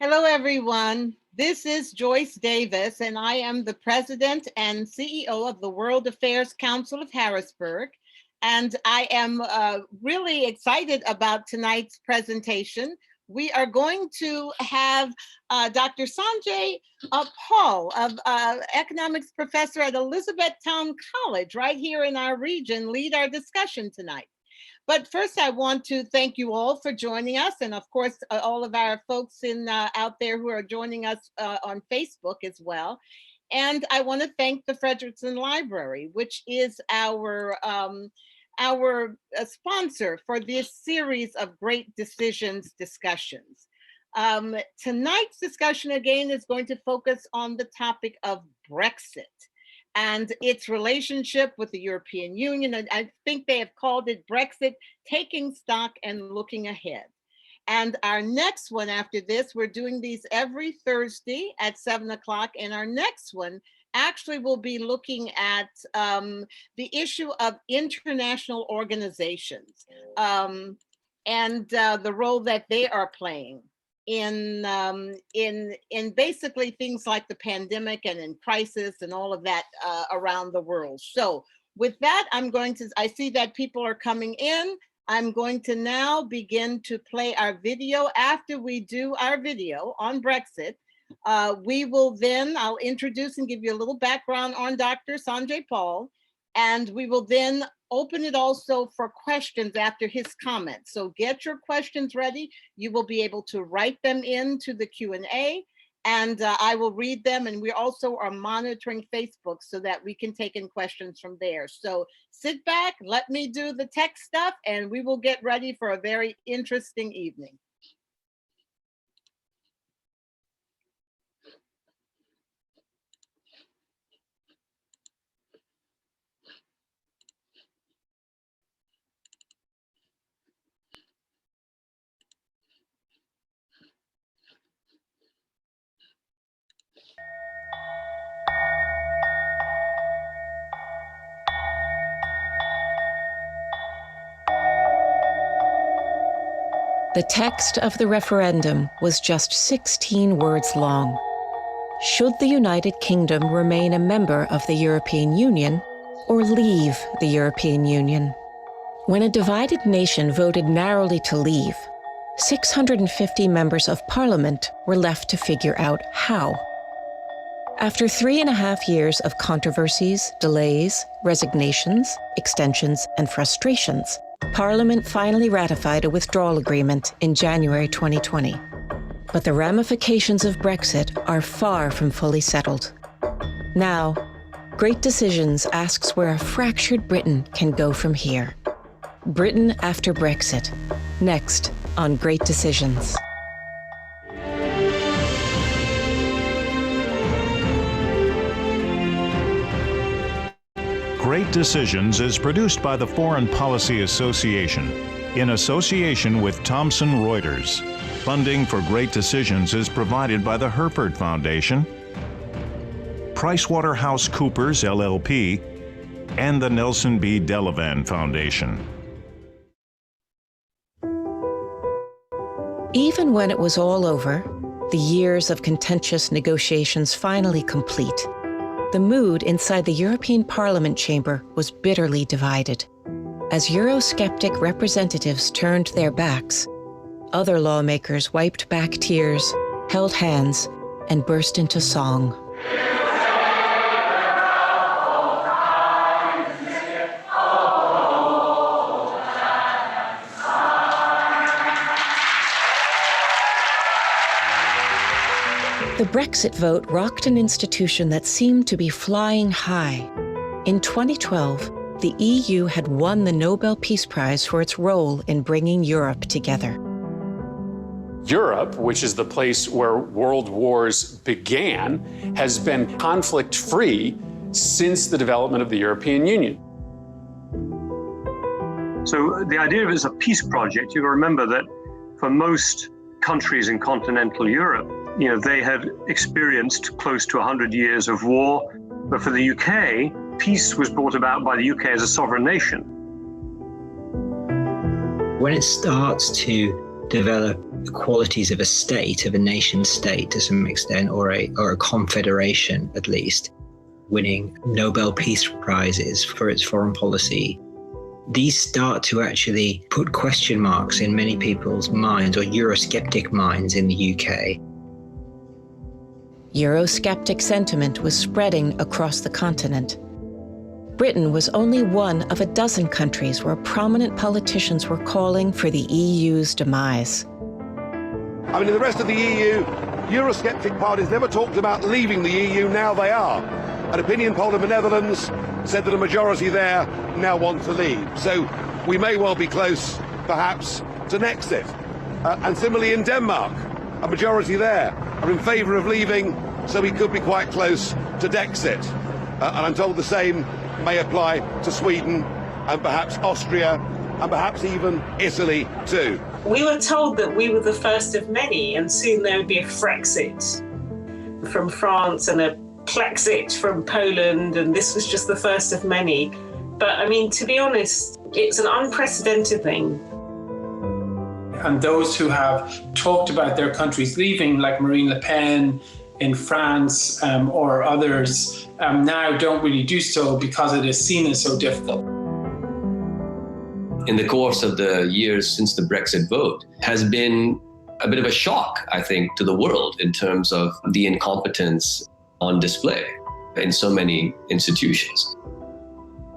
Hello, everyone. This is Joyce Davis, and I am the President and CEO of the World Affairs Council of Harrisburg. And I am really excited about tonight's presentation. We are going to have Dr. Sanjay Paul, economics professor at Elizabethtown College, right here in our region, lead our discussion tonight. But first, I want to thank you all for joining us, and of course, all of our folks out there who are joining us on Facebook as well. And I want to thank the Frederickson Library, which is our sponsor for this series of Great Decisions discussions. Tonight's discussion again is going to focus on the topic of Brexit and its relationship with the European Union. And I think they have called it Brexit, taking stock and looking ahead. And our next one after this, we're doing these every Thursday at 7 o'clock. And our next one actually will be looking at the issue of international organizations and the role that they are playing in basically things like the pandemic and in crisis and all of that around the world. So with that, I see that people are coming in. I'm going to now begin to play our video. After we do our video on Brexit, I'll introduce and give you a little background on Dr. Sanjay Paul, and we will then open it also for questions after his comments. So get your questions ready. You will be able to write them into the Q&A, and I will read them. And we also are monitoring Facebook so that we can take in questions from there. So sit back, let me do the tech stuff, and we will get ready for a very interesting evening. The text of the referendum was just 16 words long. Should the United Kingdom remain a member of the European Union or leave the European Union? When a divided nation voted narrowly to leave, 650 members of parliament were left to figure out how. After 3.5 years of controversies, delays, resignations, extensions, and frustrations, Parliament finally ratified a withdrawal agreement in January 2020. But the ramifications of Brexit are far from fully settled. Now, Great Decisions asks where a fractured Britain can go from here. Britain after Brexit, next on Great Decisions. Great Decisions is produced by the Foreign Policy Association in association with Thomson Reuters. Funding for Great Decisions is provided by the Herford Foundation, PricewaterhouseCoopers LLP, and the Nelson B. Delavan Foundation. Even when it was all over, the years of contentious negotiations finally complete, the mood inside the European Parliament chamber was bitterly divided. As Eurosceptic representatives turned their backs, other lawmakers wiped back tears, held hands, and burst into song. The Brexit vote rocked an institution that seemed to be flying high. In 2012, the EU had won the Nobel Peace Prize for its role in bringing Europe together. Europe, which is the place where world wars began, has been conflict-free since the development of the European Union. So the idea of it as a peace project, you remember that for most countries in continental Europe, they had experienced close to 100 years of war. But for the UK, peace was brought about by the UK as a sovereign nation. When it starts to develop the qualities of a state, of a nation state to some extent, or a confederation at least, winning Nobel Peace Prizes for its foreign policy. These start to actually put question marks in many people's minds, or Eurosceptic minds in the UK. Eurosceptic sentiment was spreading across the continent. Britain was only one of a dozen countries where prominent politicians were calling for the EU's demise. I mean, in the rest of the EU, Eurosceptic parties never talked about leaving the EU, now they are. An opinion poll in the Netherlands said that a majority there now want to leave. So we may well be close, perhaps, to Nexit. And similarly in Denmark, a majority there are in favour of leaving, so we could be quite close to Dexit. And I'm told the same may apply to Sweden and perhaps Austria and perhaps even Italy too. We were told that we were the first of many, and soon there would be a Frexit from France and a Plexit from Poland, and this was just the first of many. But I mean, to be honest, it's an unprecedented thing. And those who have talked about their countries leaving, like Marine Le Pen in France or others, now don't really do so because it is seen as so difficult. In the course of the years since the Brexit vote has been a bit of a shock, I think, to the world in terms of the incompetence on display in so many institutions.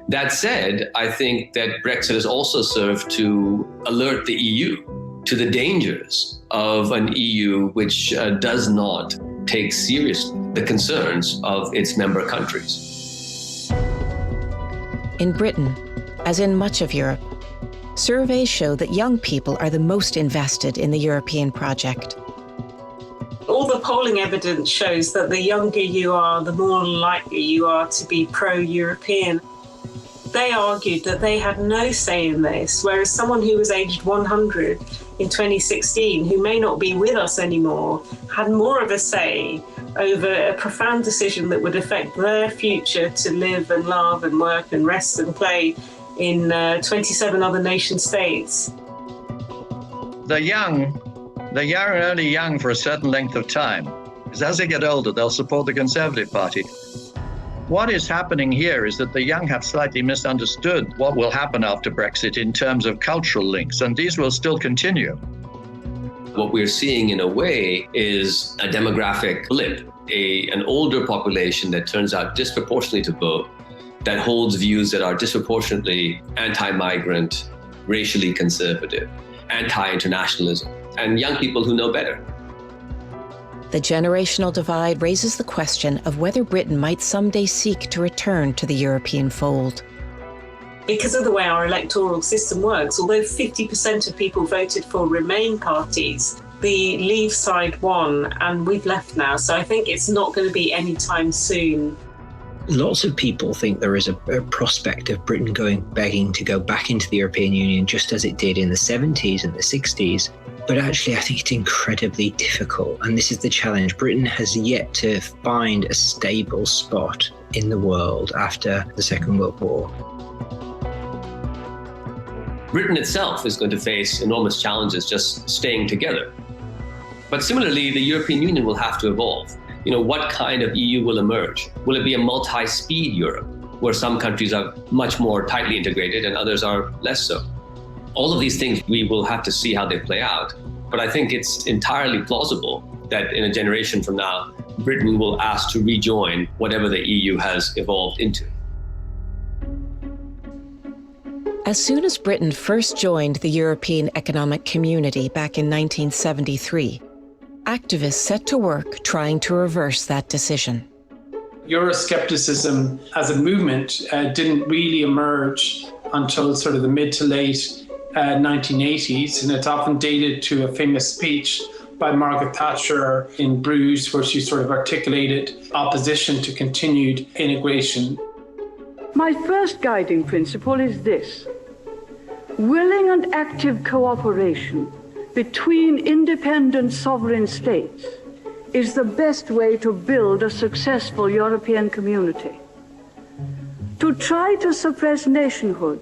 That said, I think that Brexit has also served to alert the EU to the dangers of an EU which does not take seriously the concerns of its member countries. In Britain, as in much of Europe, surveys show that young people are the most invested in the European project. All the polling evidence shows that the younger you are, the more likely you are to be pro-European. They argued that they had no say in this, whereas someone who was aged 100 in 2016, who may not be with us anymore, had more of a say over a profound decision that would affect their future to live and love and work and rest and play in 27 other nation states. The young are only young for a certain length of time, because as they get older, they'll support the Conservative Party. What is happening here is that the young have slightly misunderstood what will happen after Brexit in terms of cultural links, and these will still continue. What we're seeing in a way is a demographic blip, an older population that turns out disproportionately to vote, that holds views that are disproportionately anti-migrant, racially conservative, anti-internationalism, and young people who know better. The generational divide raises the question of whether Britain might someday seek to return to the European fold. Because of the way our electoral system works, although 50% of people voted for Remain parties, the Leave side won, and we've left now. So I think it's not going to be anytime soon. Lots of people think there is a prospect of Britain begging to go back into the European Union just as it did in the 70s and the 60s. But actually, I think it's incredibly difficult. And this is the challenge. Britain has yet to find a stable spot in the world after the Second World War. Britain itself is going to face enormous challenges just staying together. But similarly, the European Union will have to evolve. What kind of EU will emerge? Will it be a multi-speed Europe, where some countries are much more tightly integrated and others are less so? All of these things, we will have to see how they play out. But I think it's entirely plausible that in a generation from now, Britain will ask to rejoin whatever the EU has evolved into. As soon as Britain first joined the European Economic Community back in 1973, activists set to work trying to reverse that decision. Euroscepticism as a movement didn't really emerge until sort of the mid to late 1980s, and it's often dated to a famous speech by Margaret Thatcher in Bruges, where she sort of articulated opposition to continued integration. My first guiding principle is this: willing and active cooperation between independent sovereign states is the best way to build a successful European community. To try to suppress nationhood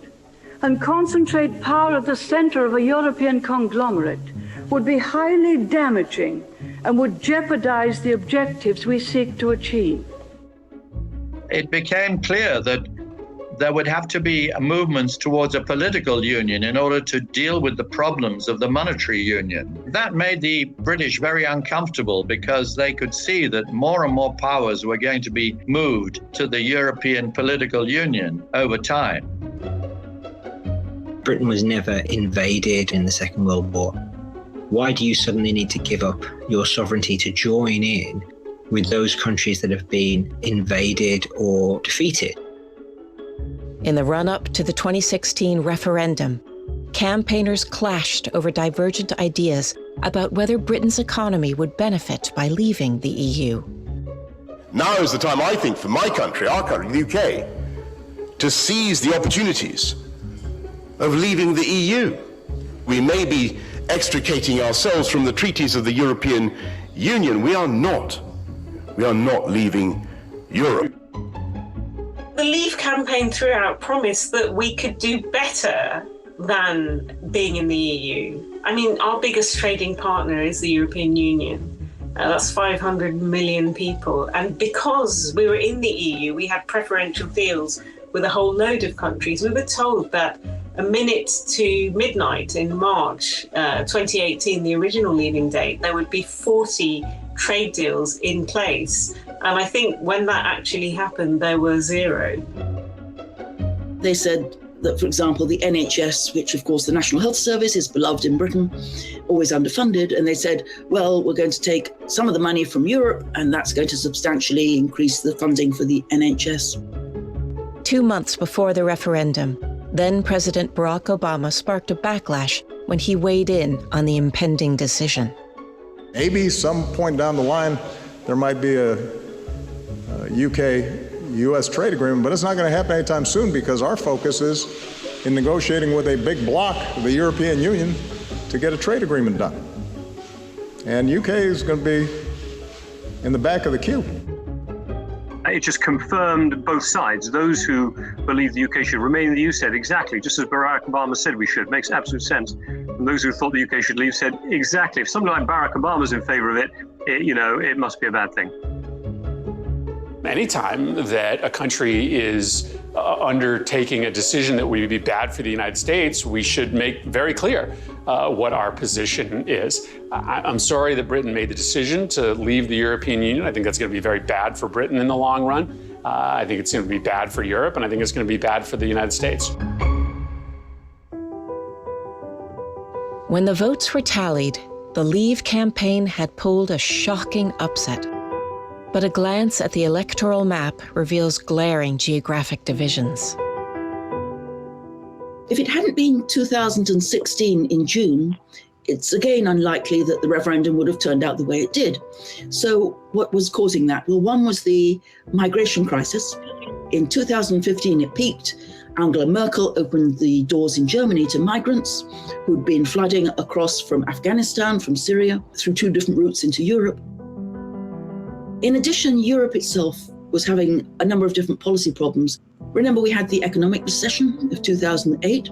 and concentrate power at the center of a European conglomerate would be highly damaging and would jeopardize the objectives we seek to achieve. It became clear that there would have to be movements towards a political union in order to deal with the problems of the monetary union. That made the British very uncomfortable because they could see that more and more powers were going to be moved to the European political union over time. Britain was never invaded in the Second World War. Why do you suddenly need to give up your sovereignty to join in with those countries that have been invaded or defeated? In the run-up to the 2016 referendum, campaigners clashed over divergent ideas about whether Britain's economy would benefit by leaving the EU. Now is the time, I think, for my country, our country, the UK, to seize the opportunities of leaving the EU. We may be extricating ourselves from the treaties of the European Union. We are not leaving Europe. The Leave campaign throughout promised that we could do better than being in the EU. I mean, our biggest trading partner is the European Union. That's 500 million people. And because we were in the EU, we had preferential deals with a whole load of countries. We were told that a minute to midnight in March 2018, the original leaving date, there would be 40 trade deals in place. And I think when that actually happened, there were 0. They said that, for example, the NHS, which of course the National Health Service is beloved in Britain, always underfunded. And they said, well, we're going to take some of the money from Europe and that's going to substantially increase the funding for the NHS. 2 months before the referendum, then President Barack Obama sparked a backlash when he weighed in on the impending decision. Maybe some point down the line, there might be a UK-US trade agreement, but it's not going to happen anytime soon because our focus is in negotiating with a big bloc, the European Union, to get a trade agreement done. And UK is going to be in the back of the queue. It just confirmed both sides. Those who believe the UK should remain in the EU said exactly, just as Barack Obama said we should. Makes absolute sense. And those who thought the UK should leave said exactly. If somebody like Barack Obama's in favor of it, it must be a bad thing. Anytime that a country is undertaking a decision that would be bad for the United States, we should make very clear what our position is. I'm sorry that Britain made the decision to leave the European Union. I think that's going to be very bad for Britain in the long run. I think it's going to be bad for Europe, and I think it's going to be bad for the United States. When the votes were tallied, the Leave campaign had pulled a shocking upset. But a glance at the electoral map reveals glaring geographic divisions. If it hadn't been 2016 in June, it's again unlikely that the referendum would have turned out the way it did. So what was causing that? Well, one was the migration crisis. In 2015, it peaked. Angela Merkel opened the doors in Germany to migrants who'd been flooding across from Afghanistan, from Syria, through 2 different routes into Europe. In addition, Europe itself was having a number of different policy problems. Remember, we had the economic recession of 2008.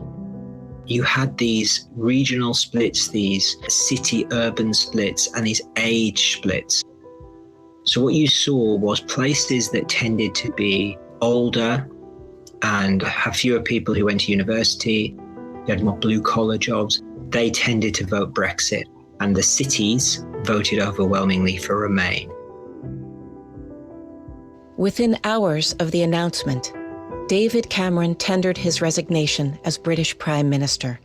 You had these regional splits, these city-urban splits, and these age splits. So what you saw was places that tended to be older and have fewer people who went to university, you had more blue-collar jobs, they tended to vote Brexit, and the cities voted overwhelmingly for Remain. Within hours of the announcement, David Cameron tendered his resignation as British Prime Minister.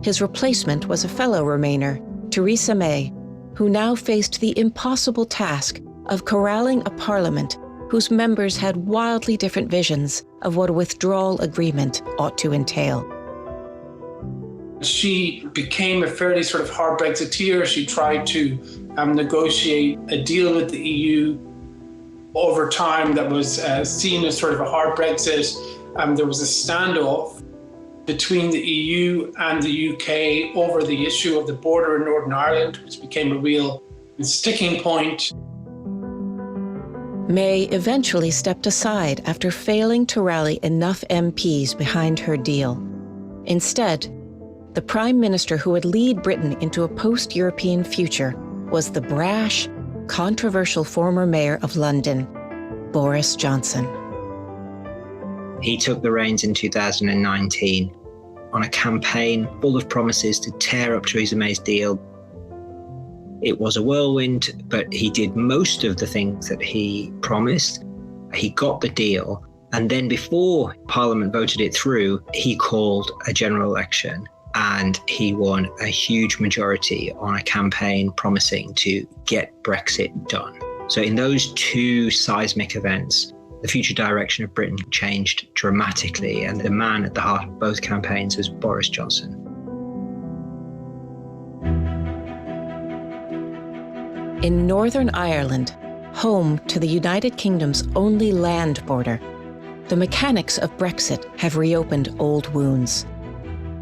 His replacement was a fellow Remainer, Theresa May, who now faced the impossible task of corralling a parliament whose members had wildly different visions of what a withdrawal agreement ought to entail. She became a fairly sort of hard Brexiteer. She tried to negotiate a deal with the EU over time that was seen as sort of a hard Brexit. There was a standoff between the EU and the UK over the issue of the border in Northern Ireland, which became a real sticking point. May eventually stepped aside after failing to rally enough MPs behind her deal. Instead, the Prime Minister who would lead Britain into a post-European future was the brash, controversial former mayor of London, Boris Johnson. He took the reins in 2019 on a campaign full of promises to tear up Theresa May's deal. It was a whirlwind, but he did most of the things that he promised. He got the deal, and then before Parliament voted it through, he called a general election, and he won a huge majority on a campaign promising to get Brexit done. So in those two seismic events, the future direction of Britain changed dramatically, and the man at the heart of both campaigns was Boris Johnson. In Northern Ireland, home to the United Kingdom's only land border, the mechanics of Brexit have reopened old wounds.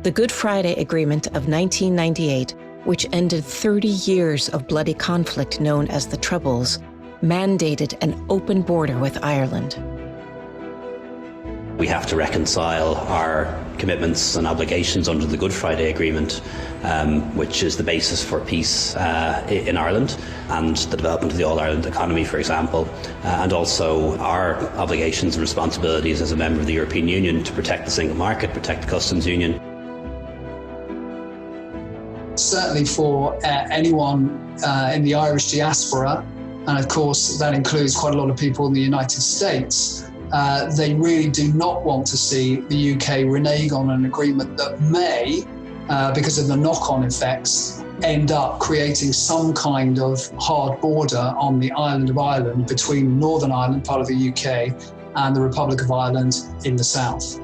The Good Friday Agreement of 1998, which ended 30 years of bloody conflict known as the Troubles, mandated an open border with Ireland. We have to reconcile our commitments and obligations under the Good Friday Agreement, which is the basis for peace in Ireland and the development of the All-Ireland economy, for example, and also our obligations and responsibilities as a member of the European Union to protect the single market, protect the customs union. Certainly for anyone in the Irish diaspora, and of course that includes quite a lot of people in the United States, they really do not want to see the UK renege on an agreement that may, because of the knock-on effects, end up creating some kind of hard border on the island of Ireland between Northern Ireland, part of the UK, and the Republic of Ireland in the south.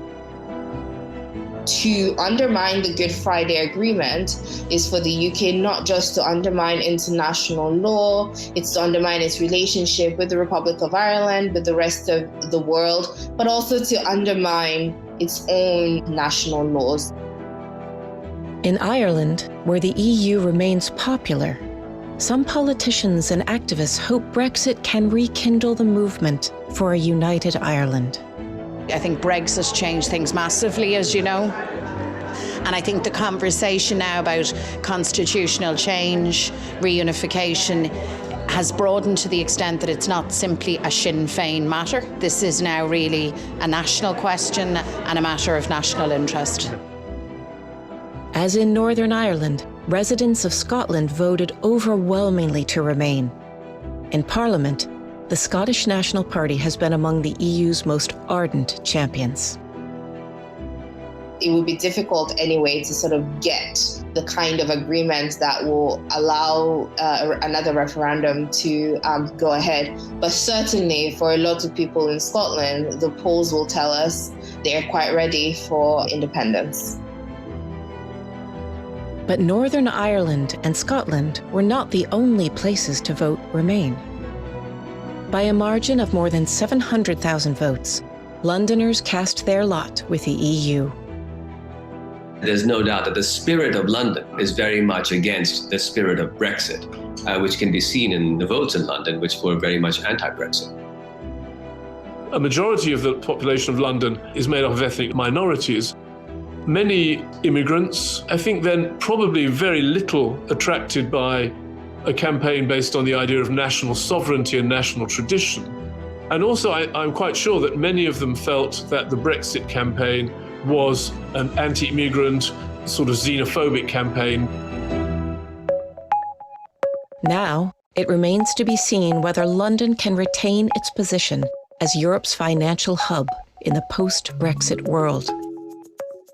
To undermine the Good Friday Agreement is for the UK not just to undermine international law, it's to undermine its relationship with the Republic of Ireland, with the rest of the world, but also to undermine its own national laws. In Ireland, where the EU remains popular, some politicians and activists hope Brexit can rekindle the movement for a united Ireland. I think Brexit changed things massively, as you know. And I think the conversation now about constitutional change, reunification, has broadened to the extent that it's not simply a Sinn Féin matter. This is now really a national question and a matter of national interest. As in Northern Ireland, residents of Scotland voted overwhelmingly to remain. In Parliament, the Scottish National Party has been among the EU's most ardent champions. It would be difficult anyway to sort of get the kind of agreement that will allow another referendum to go ahead. But certainly for a lot of people in Scotland, the polls will tell us they're quite ready for independence. But Northern Ireland and Scotland were not the only places to vote Remain. By a margin of more than 700,000 votes, Londoners cast their lot with the EU. There's no doubt that the spirit of London is very much against the spirit of Brexit, which can be seen in the votes in London, which were very much anti-Brexit. A majority of the population of London is made up of ethnic minorities. Many immigrants, I think then probably very little attracted by a campaign based on the idea of national sovereignty and national tradition. And also, I'm quite sure that many of them felt that the Brexit campaign was an anti-immigrant, sort of xenophobic campaign. Now, it remains to be seen whether London can retain its position as Europe's financial hub in the post-Brexit world.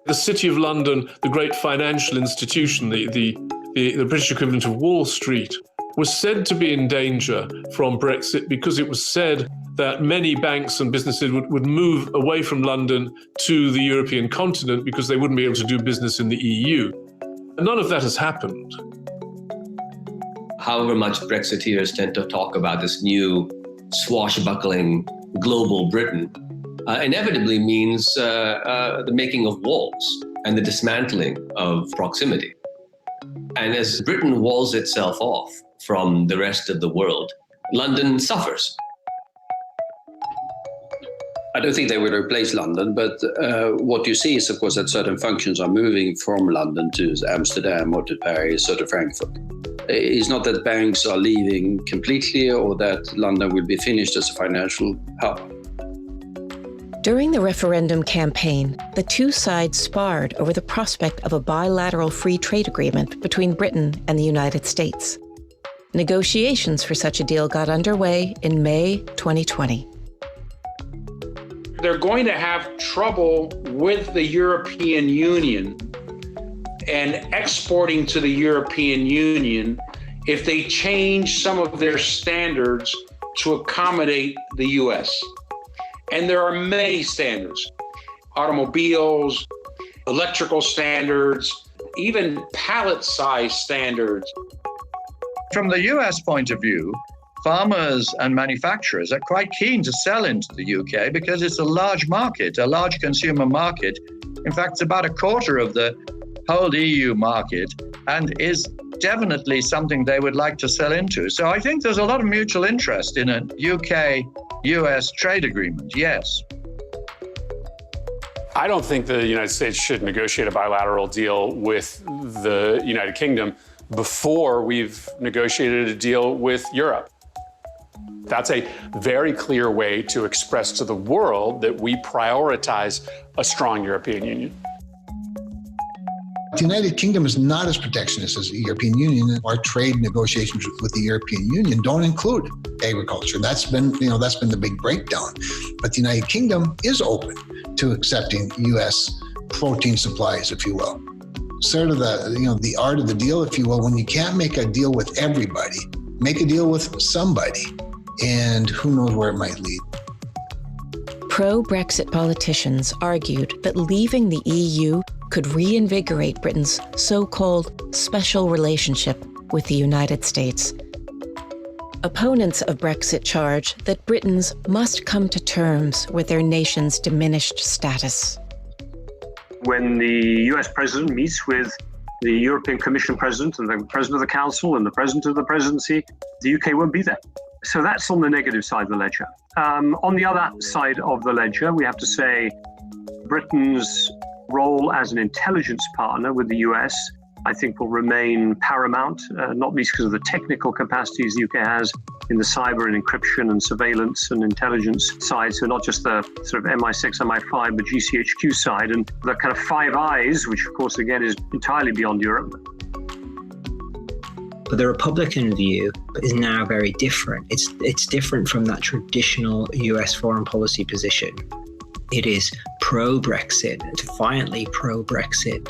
The City of London, the great financial institution, the British equivalent of Wall Street, was said to be in danger from Brexit because it was said that many banks and businesses would move away from London to the European continent because they wouldn't be able to do business in the EU. And none of that has happened. However much Brexiteers tend to talk about this new swashbuckling global Britain, inevitably means the making of walls and the dismantling of proximity. And as Britain walls itself off from the rest of the world, London suffers. I don't think they will replace London, but what you see is, of course, that certain functions are moving from London to Amsterdam or to Paris or to Frankfurt. It's not that banks are leaving completely or that London will be finished as a financial hub. During the referendum campaign, the two sides sparred over the prospect of a bilateral free trade agreement between Britain and the United States. Negotiations for such a deal got underway in May 2020. They're going to have trouble with the European Union and exporting to the European Union if they change some of their standards to accommodate the US. And there are many standards: automobiles, electrical standards, even pallet size standards. From the US point of view, farmers and manufacturers are quite keen to sell into the UK because it's a large market, a large consumer market. In fact, it's about a quarter of the whole EU market and is definitely something they would like to sell into. So I think there's a lot of mutual interest in a UK-US trade agreement, yes. I don't think the United States should negotiate a bilateral deal with the United Kingdom before we've negotiated a deal with Europe. That's a very clear way to express to the world that we prioritize a strong European Union. The United Kingdom is not as protectionist as the European Union. Our trade negotiations with the European Union don't include agriculture. That's been the big breakdown. But the United Kingdom is open to accepting U.S. protein supplies, if you will. Sort of the art of the deal, if you will. When you can't make a deal with everybody, make a deal with somebody, and who knows where it might lead. Pro-Brexit politicians argued that leaving the EU could reinvigorate Britain's so-called special relationship with the United States. Opponents of Brexit charge that Britons must come to terms with their nation's diminished status. When the US president meets with the European Commission president and the president of the council and the president of the presidency, the UK won't be there. So that's on the negative side of the ledger. On the other side of the ledger, we have to say Britain's role as an intelligence partner with the US, I think, will remain paramount, not least because of the technical capacities the UK has in the cyber and encryption and surveillance and intelligence side. So not just the sort of MI6, MI5, but GCHQ side, and the kind of Five Eyes, which of course, again, is entirely beyond Europe. But the Republican view is now very different. It's different from that traditional US foreign policy position. It is pro-Brexit, defiantly pro-Brexit.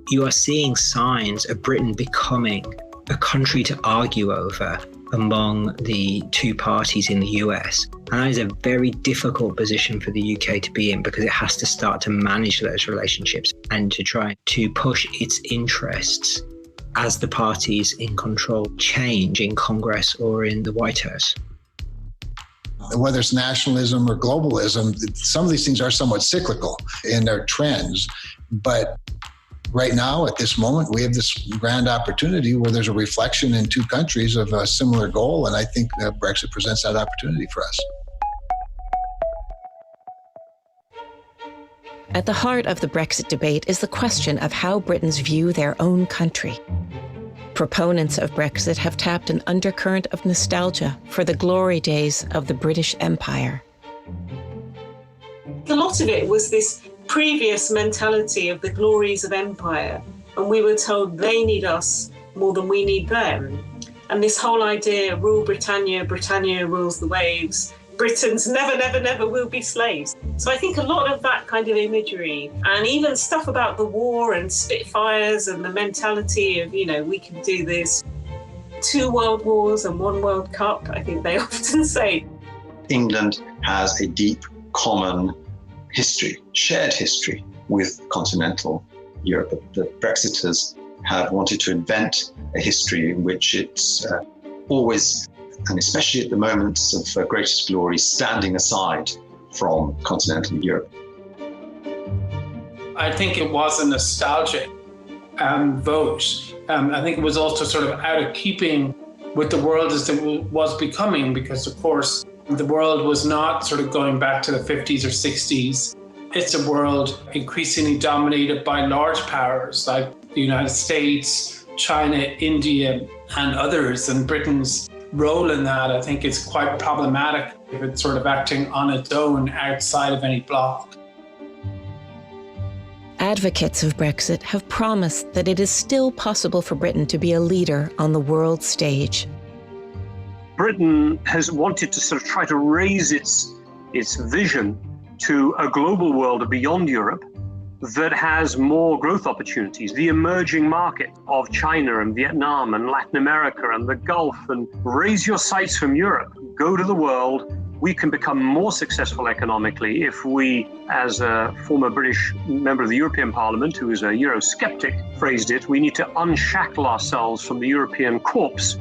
You are seeing signs of Britain becoming a country to argue over among the two parties in the US. And that is a very difficult position for the UK to be in because it has to start to manage those relationships and to try to push its interests as the parties in control change in Congress or in the White House. Whether it's nationalism or globalism, some of these things are somewhat cyclical in their trends. But right now, at this moment, we have this grand opportunity where there's a reflection in two countries of a similar goal. And I think that Brexit presents that opportunity for us. At the heart of the Brexit debate is the question of how Britons view their own country. Proponents of Brexit have tapped an undercurrent of nostalgia for the glory days of the British Empire. A lot of it was this previous mentality of the glories of empire, and we were told they need us more than we need them. And this whole idea, rule Britannia, Britannia rules the waves, Britons never, never, never will be slaves. So I think a lot of that kind of imagery and even stuff about the war and Spitfires and the mentality of, we can do this. 2 world wars and 1 World Cup, I think they often say. England has a deep common history, shared history with continental Europe. The Brexiters have wanted to invent a history in which it's always, and especially at the moments of greatest glory, standing aside from continental Europe. I think it was a nostalgic vote. I think it was also sort of out of keeping with the world as it was becoming, because of course The world was not sort of going back to the 50s or 60s. It's a world increasingly dominated by large powers like the United States, China, India, and others. And Britain's role in that, I think, is quite problematic if it's sort of acting on its own outside of any bloc. Advocates of Brexit have promised that it is still possible for Britain to be a leader on the world stage. Britain has wanted to sort of try to raise its vision to a global world beyond Europe that has more growth opportunities, the emerging market of China and Vietnam and Latin America and the Gulf, and raise your sights from Europe, go to the world. We can become more successful economically if we, as a former British member of the European Parliament, who is a Eurosceptic, phrased it, we need to unshackle ourselves from the European corpse.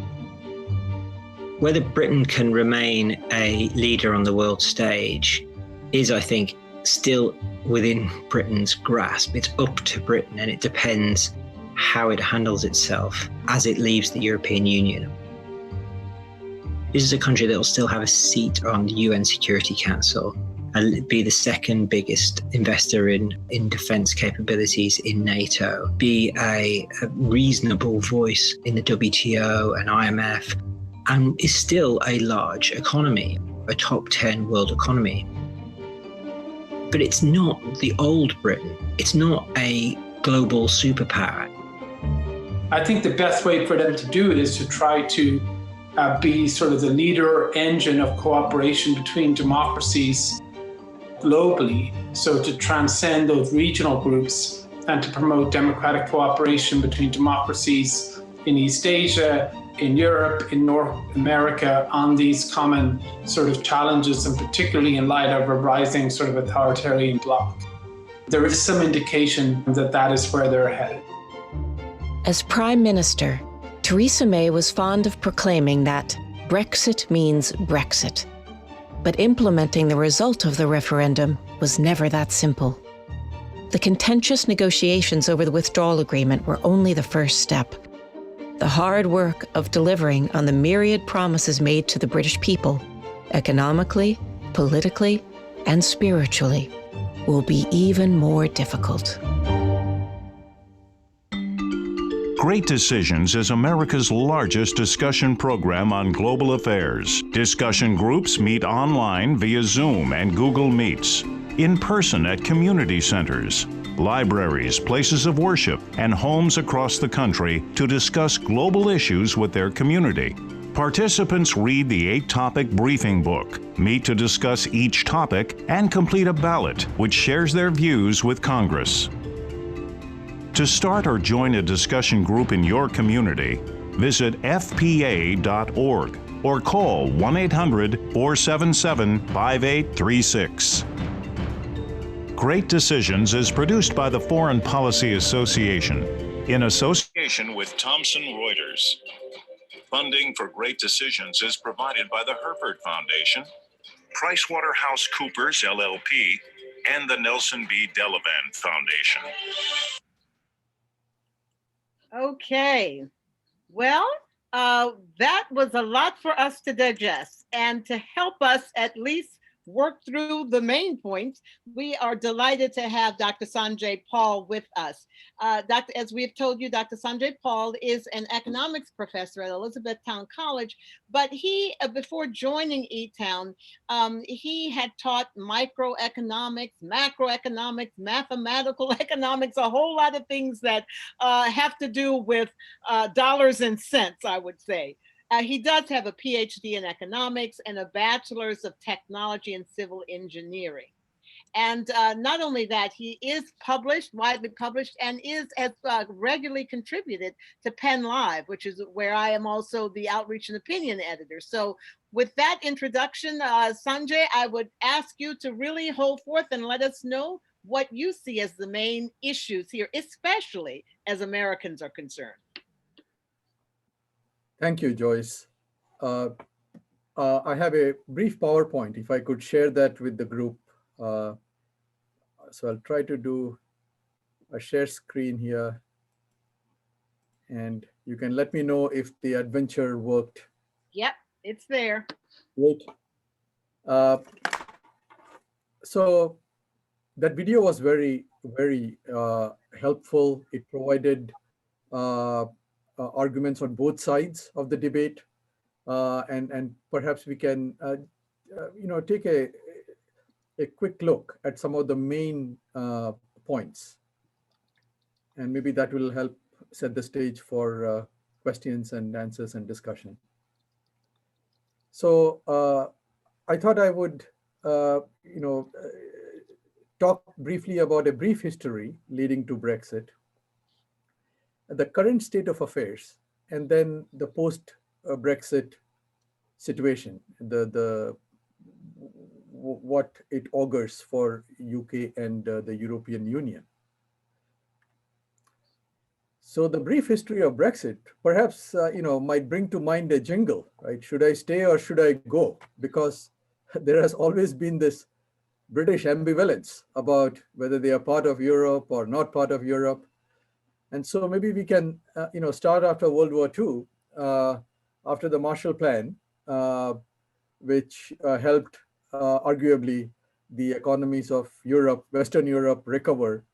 Whether Britain can remain a leader on the world stage is, I think, still within Britain's grasp. It's up to Britain, and it depends how it handles itself as it leaves the European Union. This is a country that will still have a seat on the UN Security Council and be the second biggest investor in defence capabilities in NATO, be a reasonable voice in the WTO and IMF, and is still a large economy, a top 10 world economy. But it's not the old Britain. It's not a global superpower. I think the best way for them to do it is to try to be sort of the leader engine of cooperation between democracies globally. So to transcend those regional groups and to promote democratic cooperation between democracies in East Asia, in Europe, in North America, on these common sort of challenges, and particularly in light of a rising sort of authoritarian bloc. There is some indication that that is where they're headed. As Prime Minister, Theresa May was fond of proclaiming that Brexit means Brexit. But implementing the result of the referendum was never that simple. The contentious negotiations over the withdrawal agreement were only the first step. The hard work of delivering on the myriad promises made to the British people, economically, politically, and spiritually, will be even more difficult. Great Decisions is America's largest discussion program on global affairs. Discussion groups meet online via Zoom and Google Meets, in person at community centers, libraries, places of worship, and homes across the country to discuss global issues with their community. Participants read the 8-topic briefing book, meet to discuss each topic, and complete a ballot which shares their views with Congress. To start or join a discussion group in your community, visit fpa.org or call 1-800-477-5836. Great Decisions is produced by the Foreign Policy Association in association with Thomson Reuters. Funding for Great Decisions is provided by the Herford Foundation, PricewaterhouseCoopers LLP, and the Nelson B. Delavan Foundation. Okay, well, that was a lot for us to digest, and to help us at least work through the main points, we are delighted to have Dr. Sanjay Paul with us. As we have told you, Dr. Sanjay Paul is an economics professor at Elizabethtown College, but he, before joining E-Town, he had taught microeconomics, macroeconomics, mathematical economics, a whole lot of things that have to do with dollars and cents, I would say. He does have a PhD in economics and a bachelor's of technology and civil engineering. And not only that, he is published, widely published, and has regularly contributed to Penn Live, which is where I am also the outreach and opinion editor. So with that introduction, Sanjay, I would ask you to really hold forth and let us know what you see as the main issues here, especially as Americans are concerned. Thank you, Joyce. I have a brief PowerPoint, if I could share that with the group. So I'll try to do a share screen here. And you can let me know if the adventure worked. Yep, it's there. Great. So that video was very, very helpful. It provided arguments on both sides of the debate, and perhaps we can, take a quick look at some of the main points, and maybe that will help set the stage for questions and answers and discussion. So I thought I would, talk briefly about a brief history leading to Brexit, the current state of affairs, and then the post-Brexit situation, what it augurs for UK and the European Union. So the brief history of Brexit perhaps might bring to mind a jingle, right? Should I stay or should I go? Because there has always been this British ambivalence about whether they are part of Europe or not part of Europe. And so maybe we can start after World War II, after the Marshall Plan, which helped arguably the economies of Europe, Western Europe, recover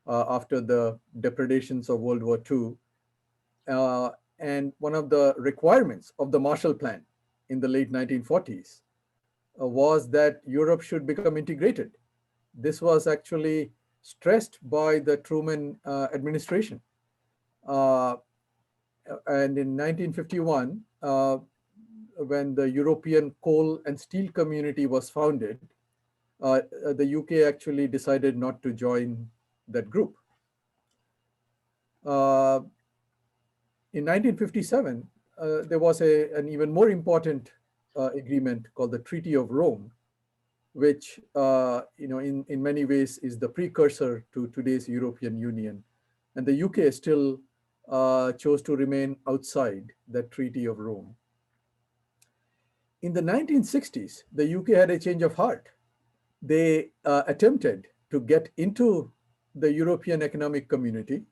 after the depredations of World War II. And one of the requirements of the Marshall Plan in the late 1940s was that Europe should become integrated. This was actually stressed by the Truman administration. And in 1951, when the European Coal and Steel Community was founded, the UK actually decided not to join that group. In 1957, there was an even more important agreement called the Treaty of Rome, which in many ways is the precursor to today's European Union. And the UK still chose to remain outside the Treaty of Rome. In the 1960s, the UK had a change of heart. They attempted to get into the European Economic Community,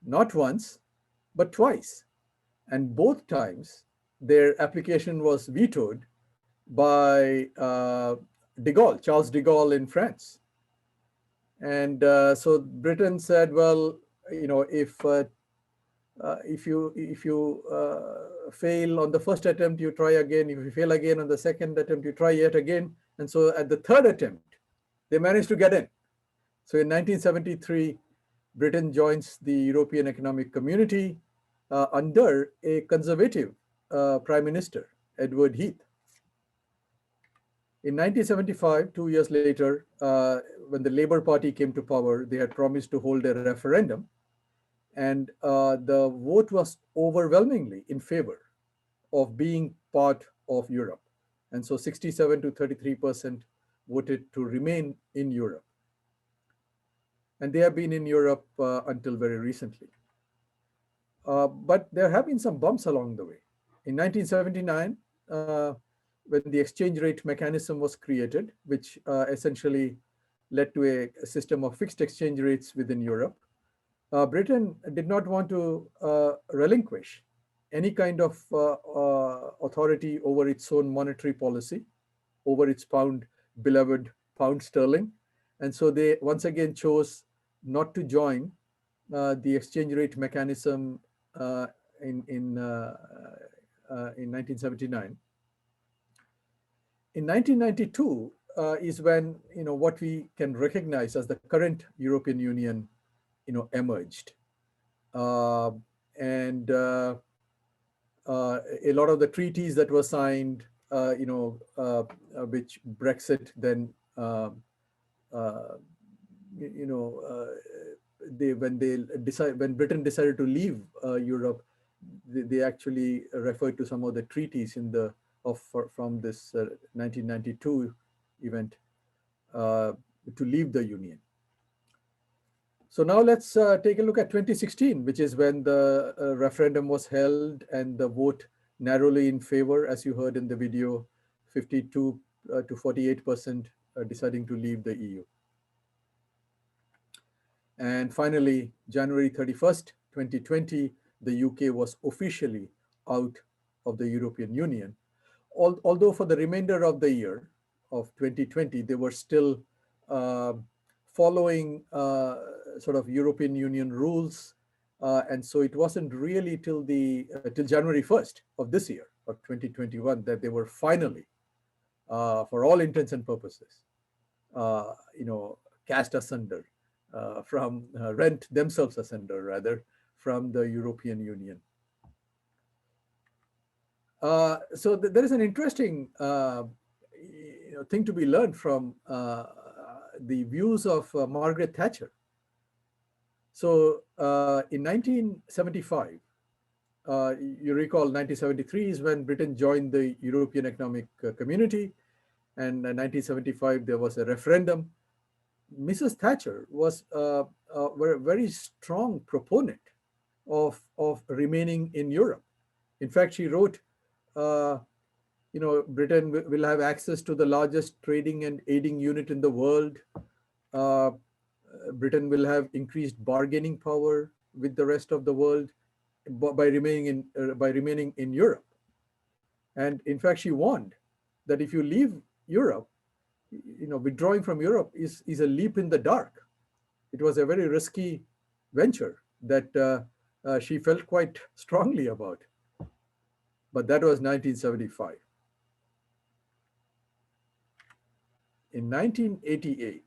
not once, but twice. And both times, their application was vetoed by de Gaulle, Charles de Gaulle in France. And so Britain said, well, if you fail on the first attempt, you try again. If you fail again on the second attempt, you try yet again. And so at the third attempt, they managed to get in. So in 1973, Britain joins the European Economic Community under a conservative Prime Minister, Edward Heath. In 1975, 2 years later, when the Labour Party came to power, they had promised to hold a referendum. And the vote was overwhelmingly in favor of being part of Europe. And so 67 to 33% voted to remain in Europe. And they have been in Europe until very recently. But there have been some bumps along the way. In 1979, when the exchange rate mechanism was created, which essentially led to a system of fixed exchange rates within Europe, Britain did not want to relinquish any kind of authority over its own monetary policy, over its beloved pound sterling. And so they once again chose not to join the exchange rate mechanism in 1979. In 1992 is when what we can recognize as the current European Union emerged, and a lot of the treaties that were signed, which Brexit then when Britain decided to leave Europe, they actually referred to some of the treaties from this 1992 event to leave the Union. So now let's take a look at 2016, which is when the referendum was held and the vote narrowly in favor, as you heard in the video, 52 to 48% deciding to leave the EU. And finally, January 31st, 2020, the UK was officially out of the European Union. Although for the remainder of the year, of 2020, they were still following sort of European Union rules. And so it wasn't really till January 1st of this year, of 2021, that they were finally, for all intents and purposes, cast asunder rent themselves asunder, rather, from the European Union. So there is an interesting thing to be learned from the views of Margaret Thatcher. So in 1975, you recall 1973 is when Britain joined the European Economic Community, and in 1975 there was a referendum. Mrs. Thatcher was a very strong proponent of remaining in Europe. In fact, she wrote, Britain will have access to the largest trading and aiding unit in the world. Britain will have increased bargaining power with the rest of the world by remaining in Europe. And in fact, she warned that if you leave Europe, withdrawing from Europe is a leap in the dark. It was a very risky venture that she felt quite strongly about. But that was 1975. In 1988,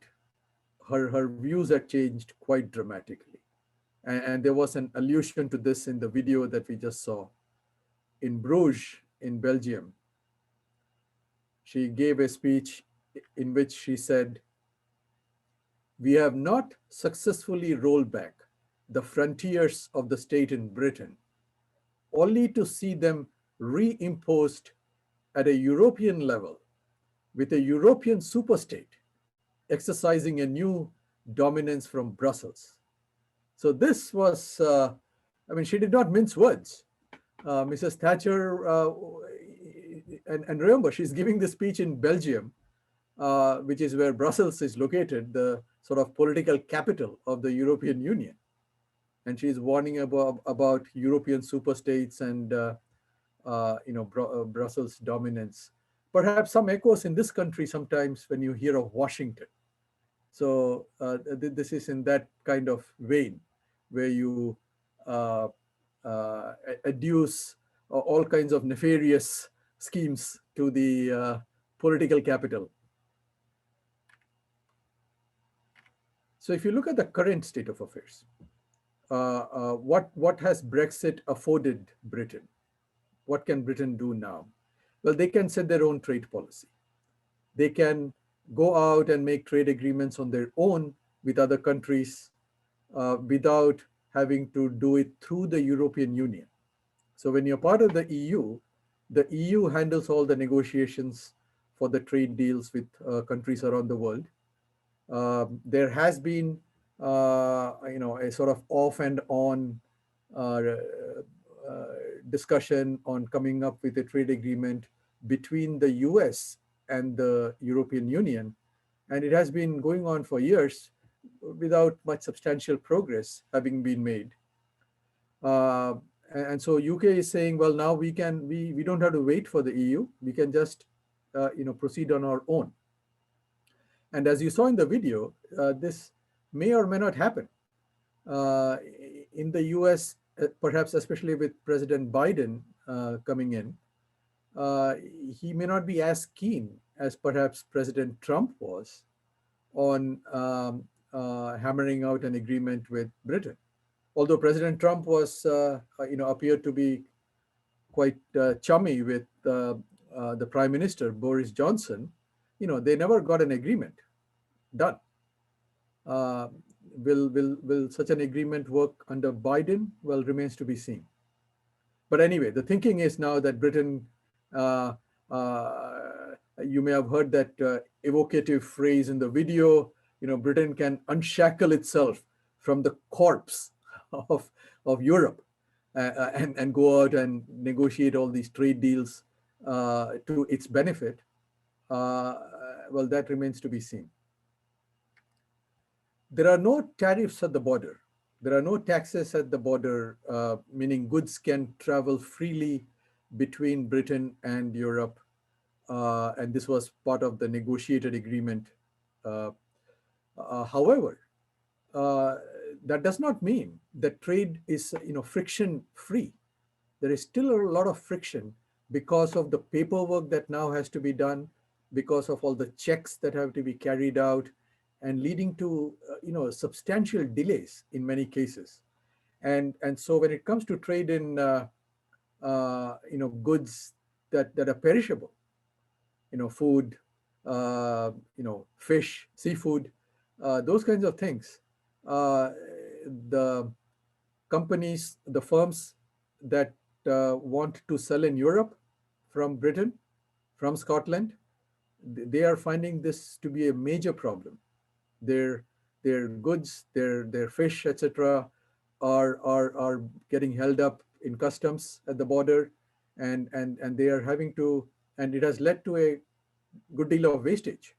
her views had changed quite dramatically. And there was an allusion to this in the video that we just saw. In Bruges, in Belgium, she gave a speech in which she said, "We have not successfully rolled back the frontiers of the state in Britain, only to see them reimposed at a European level with a European superstate exercising a new dominance from Brussels." So this was, she did not mince words. Mrs. Thatcher, and remember, she's giving this speech in Belgium, which is where Brussels is located, the sort of political capital of the European Union. And she's warning about European superstates and Brussels dominance. Perhaps some echoes in this country sometimes when you hear of Washington. So this is in that kind of vein where you adduce all kinds of nefarious schemes to the political capital. So if you look at the current state of affairs, what has Brexit afforded Britain? What can Britain do now? Well, they can set their own trade policy. They can go out and make trade agreements on their own with other countries without having to do it through the European Union. So when you're part of the EU handles all the negotiations for the trade deals with countries around the world. There has been, a sort of off and on discussion on coming up with a trade agreement between the US and the European Union. And it has been going on for years without much substantial progress having been made. And so UK is saying, well, now we don't have to wait for the EU. We can just, proceed on our own. And as you saw in the video, this may or may not happen. In the US, perhaps especially with President Biden coming in, he may not be as keen as perhaps President Trump was on hammering out an agreement with Britain. Although President Trump was, appeared to be quite chummy with the Prime Minister, Boris Johnson, they never got an agreement done. Will such an agreement work under Biden? Well, remains to be seen. But anyway, the thinking is now that Britain, you may have heard that evocative phrase in the video, Britain can unshackle itself from the corpse of Europe and go out and negotiate all these trade deals to its benefit. Well, that remains to be seen. There are no tariffs at the border. There are no taxes at the border, meaning goods can travel freely between Britain and Europe and this was part of the negotiated agreement. However, that does not mean that trade is friction free. There is still a lot of friction because of the paperwork that now has to be done, because of all the checks that have to be carried out, and leading to substantial delays in many cases. And so when it comes to trade in goods that are perishable, food, fish, seafood, those kinds of things, the companies, the firms that want to sell in Europe from Britain, from Scotland, they are finding this to be a major problem. Their goods, their fish, etc., are getting held up in customs at the border, and they are having to, and it has led to a good deal of wastage.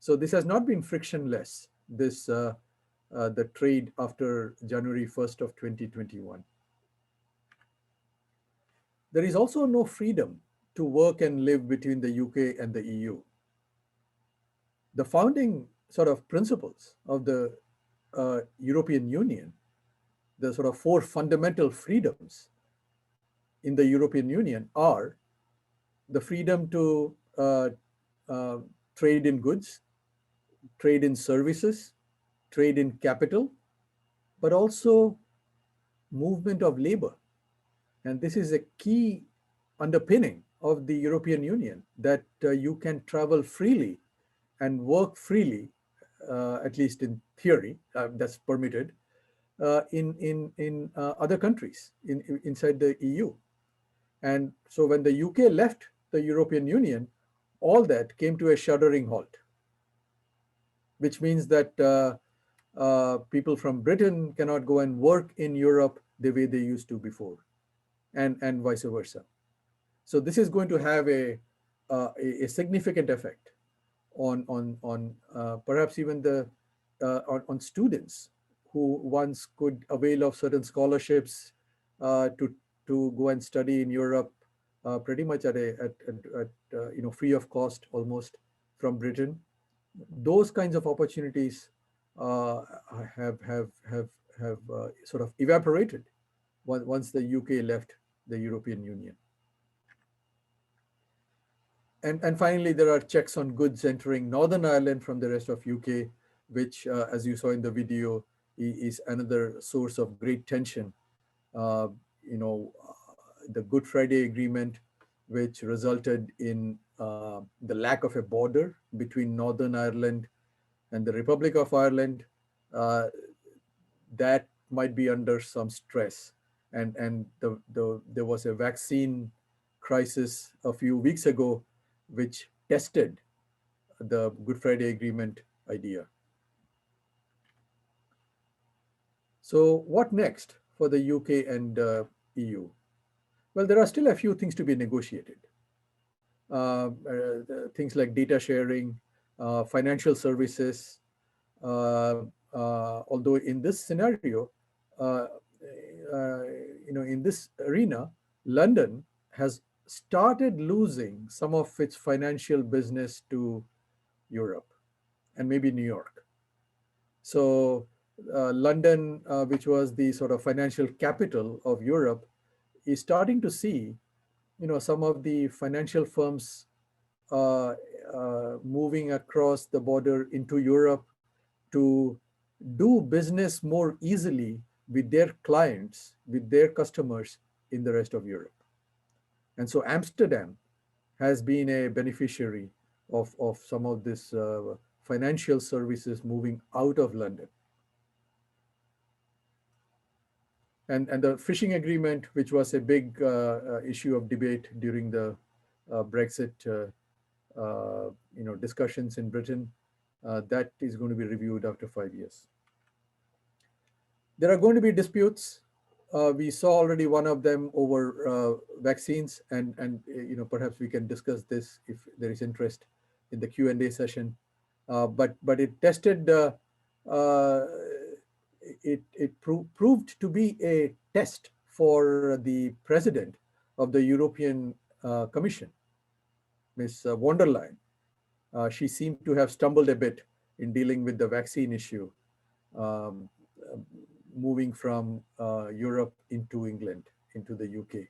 So this has not been frictionless, this the trade after January 1st of 2021. There is also no freedom to work and live between the UK and the EU. The founding sort of principles of the European Union, the sort of 4 fundamental freedoms in the European Union are the freedom to trade in goods, trade in services, trade in capital, but also movement of labor. And this is a key underpinning of the European Union, that you can travel freely and work freely, at least in theory, that's permitted, in other countries inside the EU. And so when the UK left the European Union, all that came to a shuddering halt, which means that people from Britain cannot go and work in Europe the way they used to before, and vice versa. So this is going to have a significant effect on perhaps even on students who once could avail of certain scholarships to go and study in Europe, pretty much at free of cost almost from Britain. Those kinds of opportunities have sort of evaporated once the UK left the European Union. And finally, there are checks on goods entering Northern Ireland from the rest of UK, which, as you saw in the video, is another source of great tension. The Good Friday Agreement, which resulted in the lack of a border between Northern Ireland and the Republic of Ireland, that might be under some stress. And there was a vaccine crisis a few weeks ago, which tested the Good Friday Agreement idea. So what next for the UK and EU? Well, there are still a few things to be negotiated. Things like data sharing, financial services. Although in this scenario, in this arena, London has started losing some of its financial business to Europe and maybe New York. So London, which was the sort of financial capital of Europe, is starting to see, some of the financial firms moving across the border into Europe to do business more easily with their clients, with their customers in the rest of Europe. And so Amsterdam has been a beneficiary of some of this financial services moving out of London. And the fishing agreement, which was a big issue of debate during the Brexit discussions in Britain, that is going to be reviewed after 5 years. There are going to be disputes. We saw already one of them over vaccines, and perhaps we can discuss this if there is interest in the Q&A session. But it tested. It proved to be a test for the president of the European Commission, Ms. von der Leyen, she seemed to have stumbled a bit in dealing with the vaccine issue, moving from Europe into England, into the UK.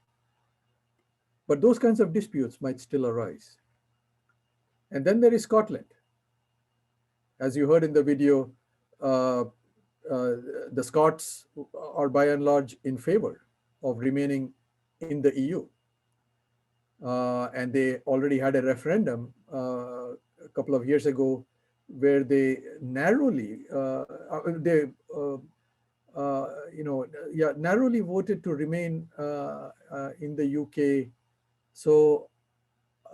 But those kinds of disputes might still arise. And then there is Scotland. As you heard in the video, the Scots are by and large in favor of remaining in the EU. And they already had a referendum a couple of years ago where they narrowly, narrowly voted to remain in the UK. So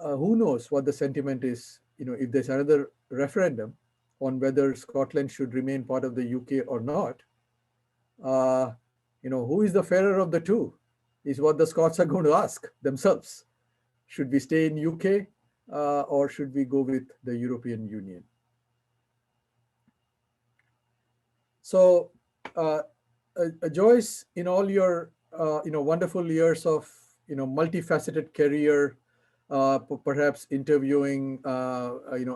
who knows what the sentiment is, if there's another referendum on whether Scotland should remain part of the UK or not, who is the fairer of the two is what the Scots are going to ask themselves. Should we stay in UK or should we go with the European Union? So Joyce, in all your wonderful years of multifaceted career, perhaps interviewing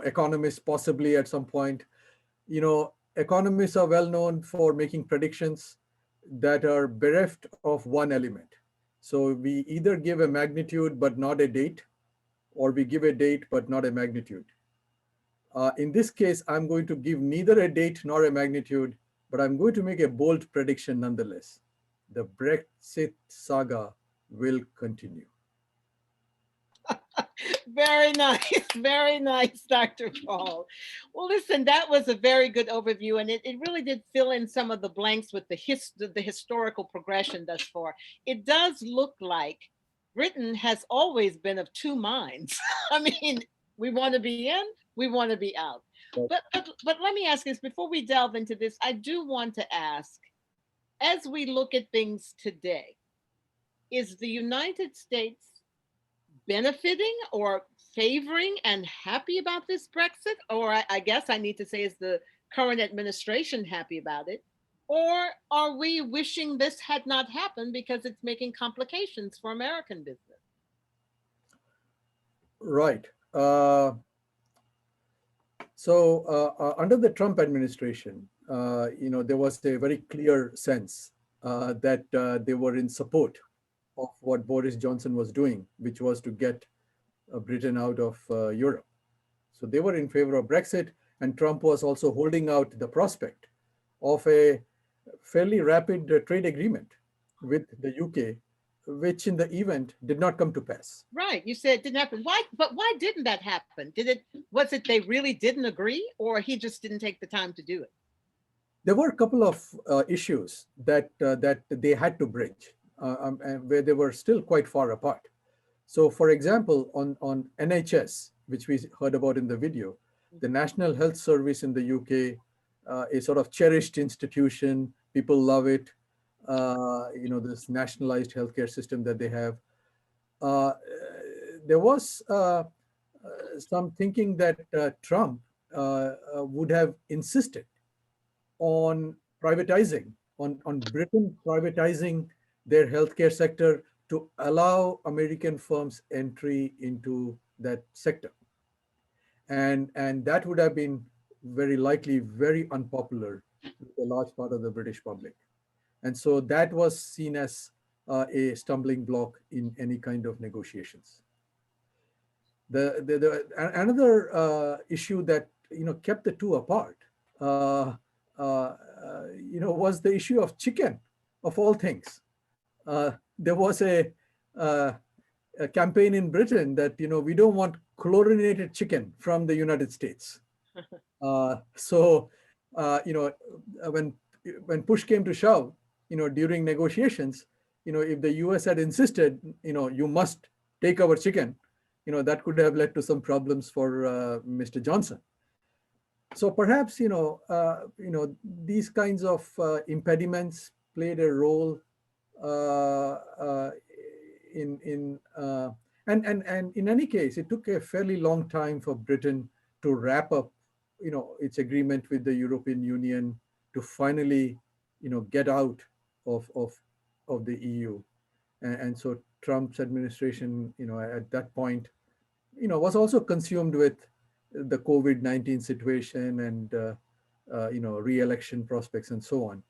economists possibly at some point, economists are well known for making predictions that are bereft of one element. So we either give a magnitude but not a date, or we give a date but not a magnitude. In this case, I'm going to give neither a date nor a magnitude, but I'm going to make a bold prediction nonetheless. The Brexit saga will continue. Very nice, Dr. Paul. Well, listen, that was a very good overview, and it really did fill in some of the blanks with the historical progression thus far. It does look like Britain has always been of two minds. I mean, we want to be in, we want to be out. But let me ask this, before we delve into this, I do want to ask, as we look at things today, is the United States benefiting or favoring and happy about this Brexit? Or I guess I need to say, is the current administration happy about it? Or are we wishing this had not happened because it's making complications for American business? Right. Under the Trump administration, there was a very clear sense that they were in support of what Boris Johnson was doing, which was to get Britain out of Europe. So they were in favor of Brexit, and Trump was also holding out the prospect of a fairly rapid trade agreement with the UK, which in the event did not come to pass. Right, you said it didn't happen. Why didn't that happen? Was it they really didn't agree, or he just didn't take the time to do it? There were a couple of issues that they had to bridge, where they were still quite far apart. So, for example, on NHS, which we heard about in the video, the National Health Service in the UK, a sort of cherished institution, people love it. This nationalized healthcare system that they have. There was some thinking that Trump would have insisted on privatizing, on Britain privatizing their healthcare sector to allow American firms entry into that sector. And that would have been very likely very unpopular with a large part of the British public. And so that was seen as a stumbling block in any kind of negotiations. Another issue that kept the two apart was the issue of chicken, of all things. There was a campaign in Britain that we don't want chlorinated chicken from the United States. When push came to shove, during negotiations, if the US had insisted, you must take our chicken, that could have led to some problems for Mr. Johnson. So perhaps, these kinds of impediments played a role and in any case, it took a fairly long time for Britain to wrap up, its agreement with the European Union to finally, get out of the EU. And so Trump's administration, at that point, was also consumed with the COVID-19 situation and re-election prospects and so on.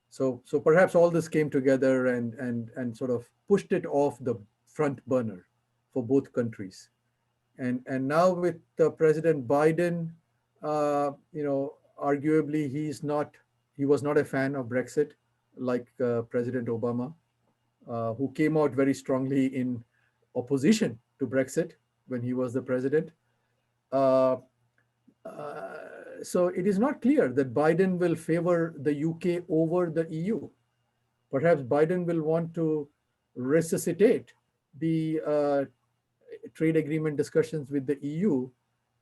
So perhaps all this came together and sort of pushed it off the front burner for both countries. And now with President Biden, arguably he was not a fan of Brexit like President Obama, who came out very strongly in opposition to Brexit when he was the president. So it is not clear that Biden will favor the UK over the EU. Perhaps Biden will want to resuscitate the trade agreement discussions with the EU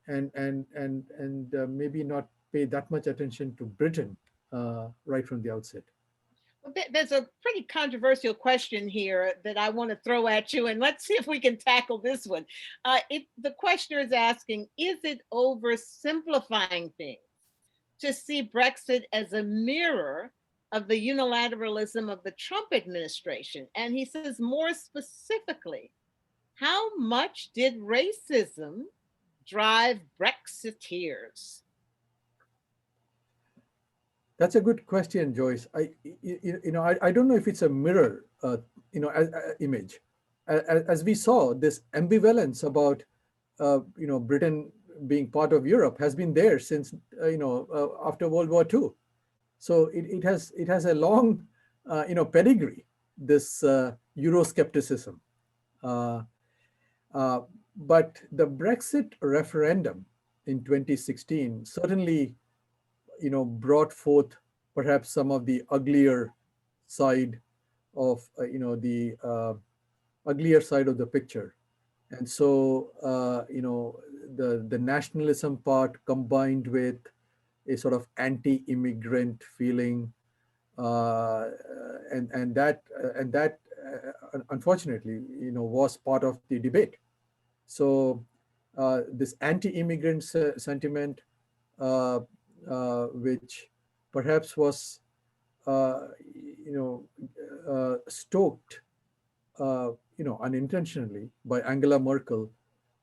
and maybe not pay that much attention to Britain right from the outset. Well, there's a pretty controversial question here that I want to throw at you, and let's see if we can tackle this one. The questioner is asking, is it oversimplifying things to see Brexit as a mirror of the unilateralism of the Trump administration? And he says, more specifically, how much did racism drive Brexiteers? That's a good question, Joyce. I don't know if it's a mirror, image. As we saw, this ambivalence about, Britain being part of Europe has been there since, after World War II. So it has a long, pedigree, this Euroscepticism. But the Brexit referendum in 2016 certainly brought forth perhaps some of the uglier side of the uglier side of the picture. And so the nationalism part combined with a sort of anti-immigrant feeling, and that unfortunately was part of the debate. So this anti-immigrant sentiment, which perhaps was, stoked, unintentionally by Angela Merkel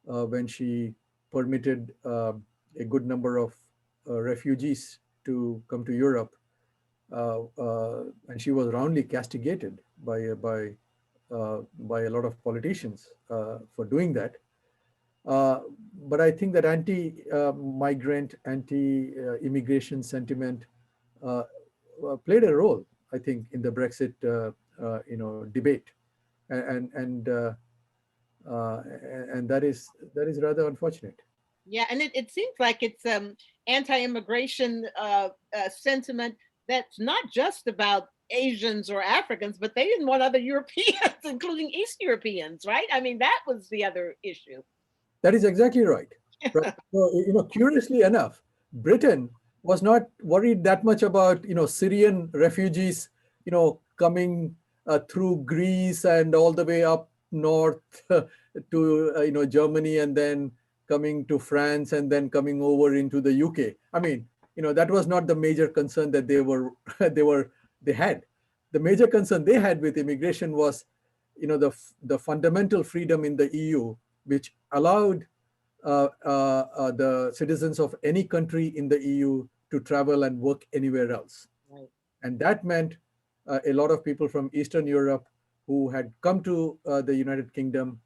when she permitted a good number of refugees to come to Europe, and she was roundly castigated by a lot of politicians for doing that. But I think that anti-migrant, anti-immigration sentiment played a role, I think, in the Brexit, debate, and that is rather unfortunate. Yeah, and it seems like it's anti-immigration sentiment that's not just about Asians or Africans, but they didn't want other Europeans, including East Europeans, right? I mean, that was the other issue. That is exactly right. So, curiously enough, Britain was not worried that much about Syrian refugees coming through Greece and all the way up north to Germany, and then coming to France, and then coming over into the UK. I mean, that was not the major concern that they had. The major concern they had with immigration was the fundamental freedom in the EU, which allowed the citizens of any country in the EU to travel and work anywhere else. Right. And that meant a lot of people from Eastern Europe who had come to the United Kingdom.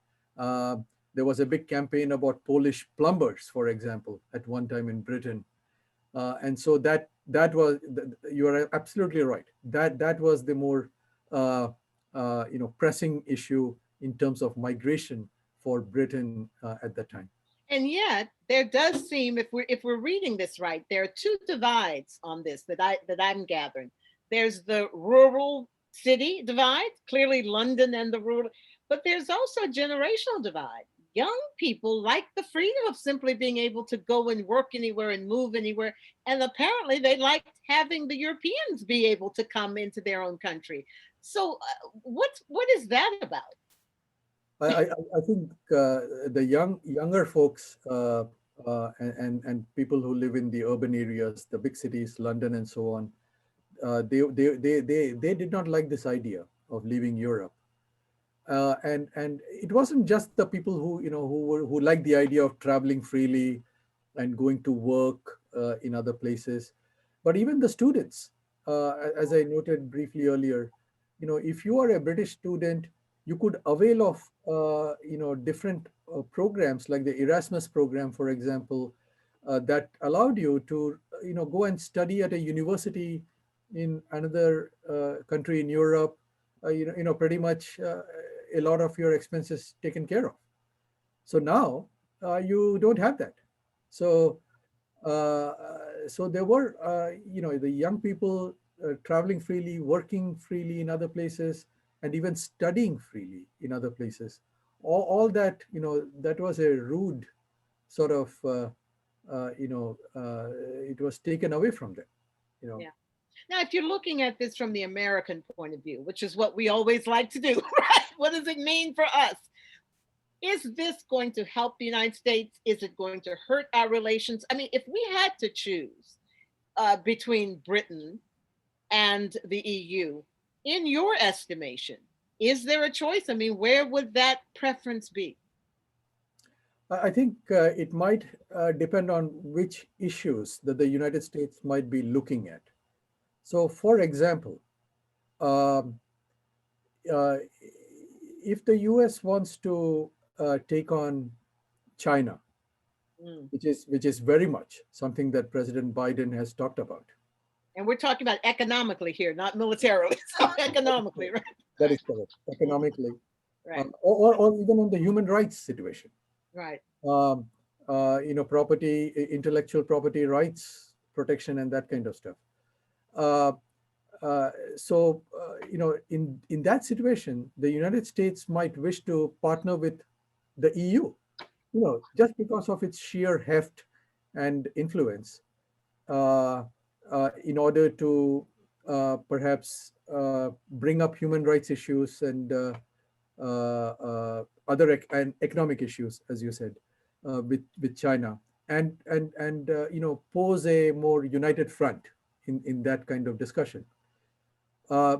There was a big campaign about Polish plumbers, for example, at one time in Britain. And so that was, you are absolutely right. That was the more pressing issue in terms of migration for Britain at that time. And yet, there does seem, if we're reading this right, there are two divides on this that I'm gathering. There's the rural city divide, clearly London and the rural, but there's also a generational divide. Young people like the freedom of simply being able to go and work anywhere and move anywhere. And apparently they liked having the Europeans be able to come into their own country. So what is that about? I think the younger folks and people who live in the urban areas, the big cities, London and so on, they did not like this idea of leaving Europe. And it wasn't just the people who liked the idea of traveling freely and going to work in other places, but even the students. As I noted briefly earlier, if you are a British student, you could avail of different programs like the Erasmus program, for example, that allowed you to go and study at a university in another country in Europe. Pretty much a lot of your expenses taken care of. So now you don't have that. So so there were the young people traveling freely, working freely in other places, and even studying freely in other places. All that that was a rude sort of it was taken away from them. Yeah. Now, if you're looking at this from the American point of view, which is what we always like to do, right? What does it mean for us? Is this going to help the United States? Is it going to hurt our relations? I mean, if we had to choose between Britain and the EU, in your estimation, is there a choice? I mean, where would that preference be? I think it might depend on which issues that the United States might be looking at. So, for example, um, if the US wants to take on China, which is very much something that President Biden has talked about. And we're talking about economically here, not militarily. So economically, right? That is correct. Economically, right. Or even on the human rights situation. Right. Property, intellectual property rights protection, and that kind of stuff. In that situation, the United States might wish to partner with the EU, just because of its sheer heft and influence, in order to perhaps bring up human rights issues and other and economic issues, as you said, with China, and pose a more united front in that kind of discussion.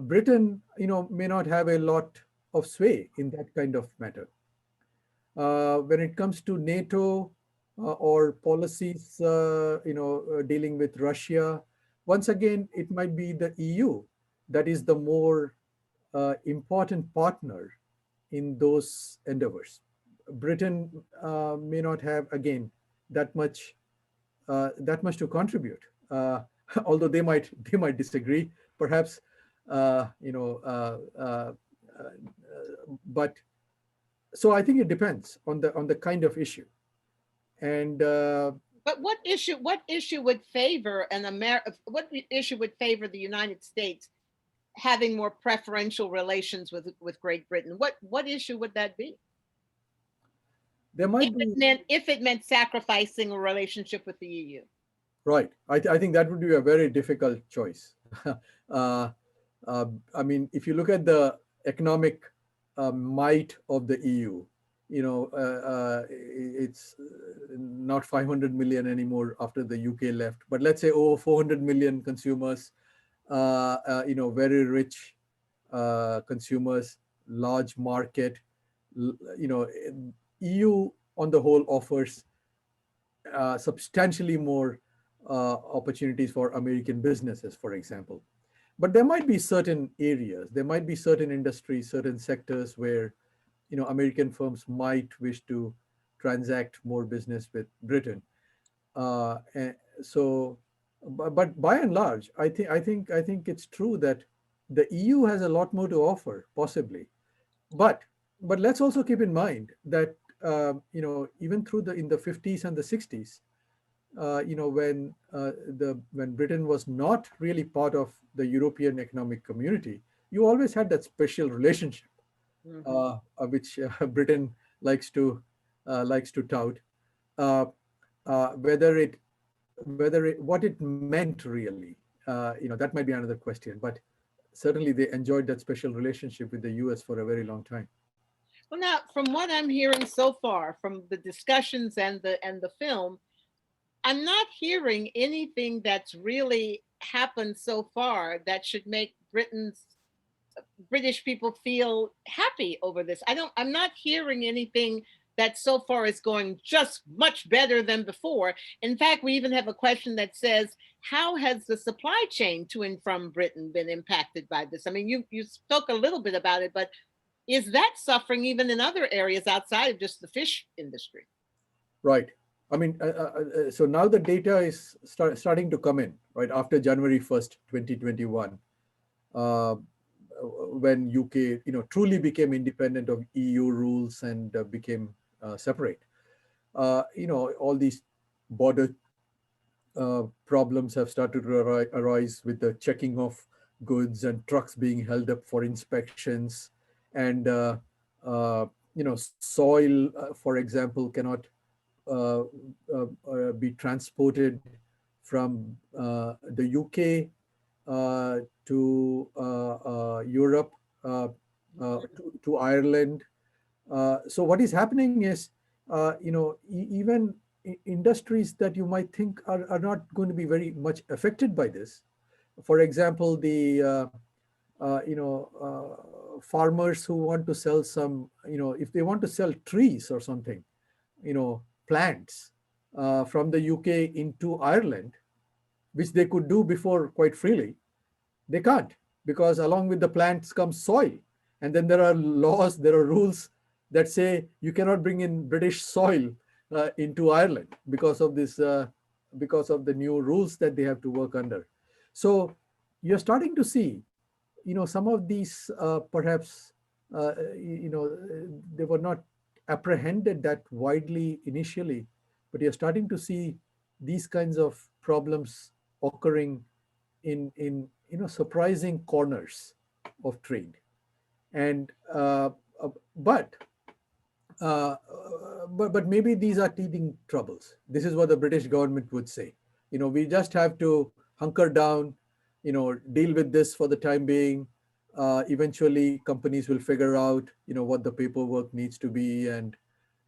Britain, may not have a lot of sway in that kind of matter. When it comes to NATO or policies, dealing with Russia, once again, it might be the EU that is the more important partner in those endeavors. Britain may not have, again, that much to contribute, although they might disagree, perhaps. But so I think it depends on the kind of issue, and. But what issue would favor what issue would favor the United States having more preferential relations with Great Britain? What issue would that be? There might if it meant sacrificing a relationship with the EU. Right. I think that would be a very difficult choice. I mean, if you look at the economic might of the EU, it's not 500 million anymore after the UK left, but let's say over 400 million consumers, very rich consumers, large market. EU on the whole offers substantially more opportunities for American businesses, for example. But there might be certain areas, there might be certain industries, certain sectors where American firms might wish to transact more business with Britain. But by and large, I think it's true that the EU has a lot more to offer, possibly. But let's also keep in mind that even in the 50s and the 60s, when Britain was not really part of the European Economic Community, you always had that special relationship, which Britain likes to tout. What it meant really, that might be another question. But certainly, they enjoyed that special relationship with the U.S. for a very long time. Well, now, from what I'm hearing so far, from the discussions and the film, I'm not hearing anything that's really happened so far that should make Britain's British people feel happy over this. I'm not hearing anything that so far is going just much better than before. In fact, we even have a question that says, how has the supply chain to and from Britain been impacted by this? I mean, you spoke a little bit about it, but is that suffering even in other areas outside of just the fish industry? Right. I mean, so now the data is starting to come in, right, after January 1st, 2021, when UK, truly became independent of EU rules and became separate. All these border problems have started to arise with the checking of goods and trucks being held up for inspections, and soil, for example, cannot be transported from the UK to Europe, to Ireland. So what is happening is, even industries that you might think are not going to be very much affected by this. For example, the farmers who want to sell some, if they want to sell trees or something, plants from the UK into Ireland, which they could do before quite freely, they can't, because along with the plants comes soil. And then there are laws, there are rules that say you cannot bring in British soil into Ireland because of this, because of the new rules that they have to work under. So you're starting to see, some of these perhaps, they were not apprehended that widely initially, but you're starting to see these kinds of problems occurring in surprising corners of trade. And but maybe these are teething troubles. This is what the British government would say. We just have to hunker down, deal with this for the time being. Eventually, companies will figure out, what the paperwork needs to be, and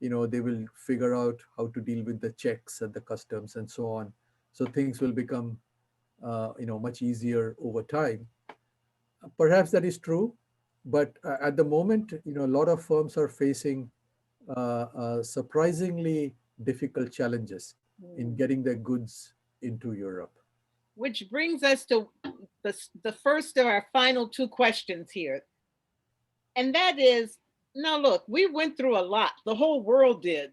they will figure out how to deal with the checks at the customs and so on. So things will become, much easier over time. Perhaps that is true, but at the moment, a lot of firms are facing surprisingly difficult challenges in getting their goods into Europe. Which brings us to the first of our final two questions here. And that is, now look, we went through a lot, the whole world did,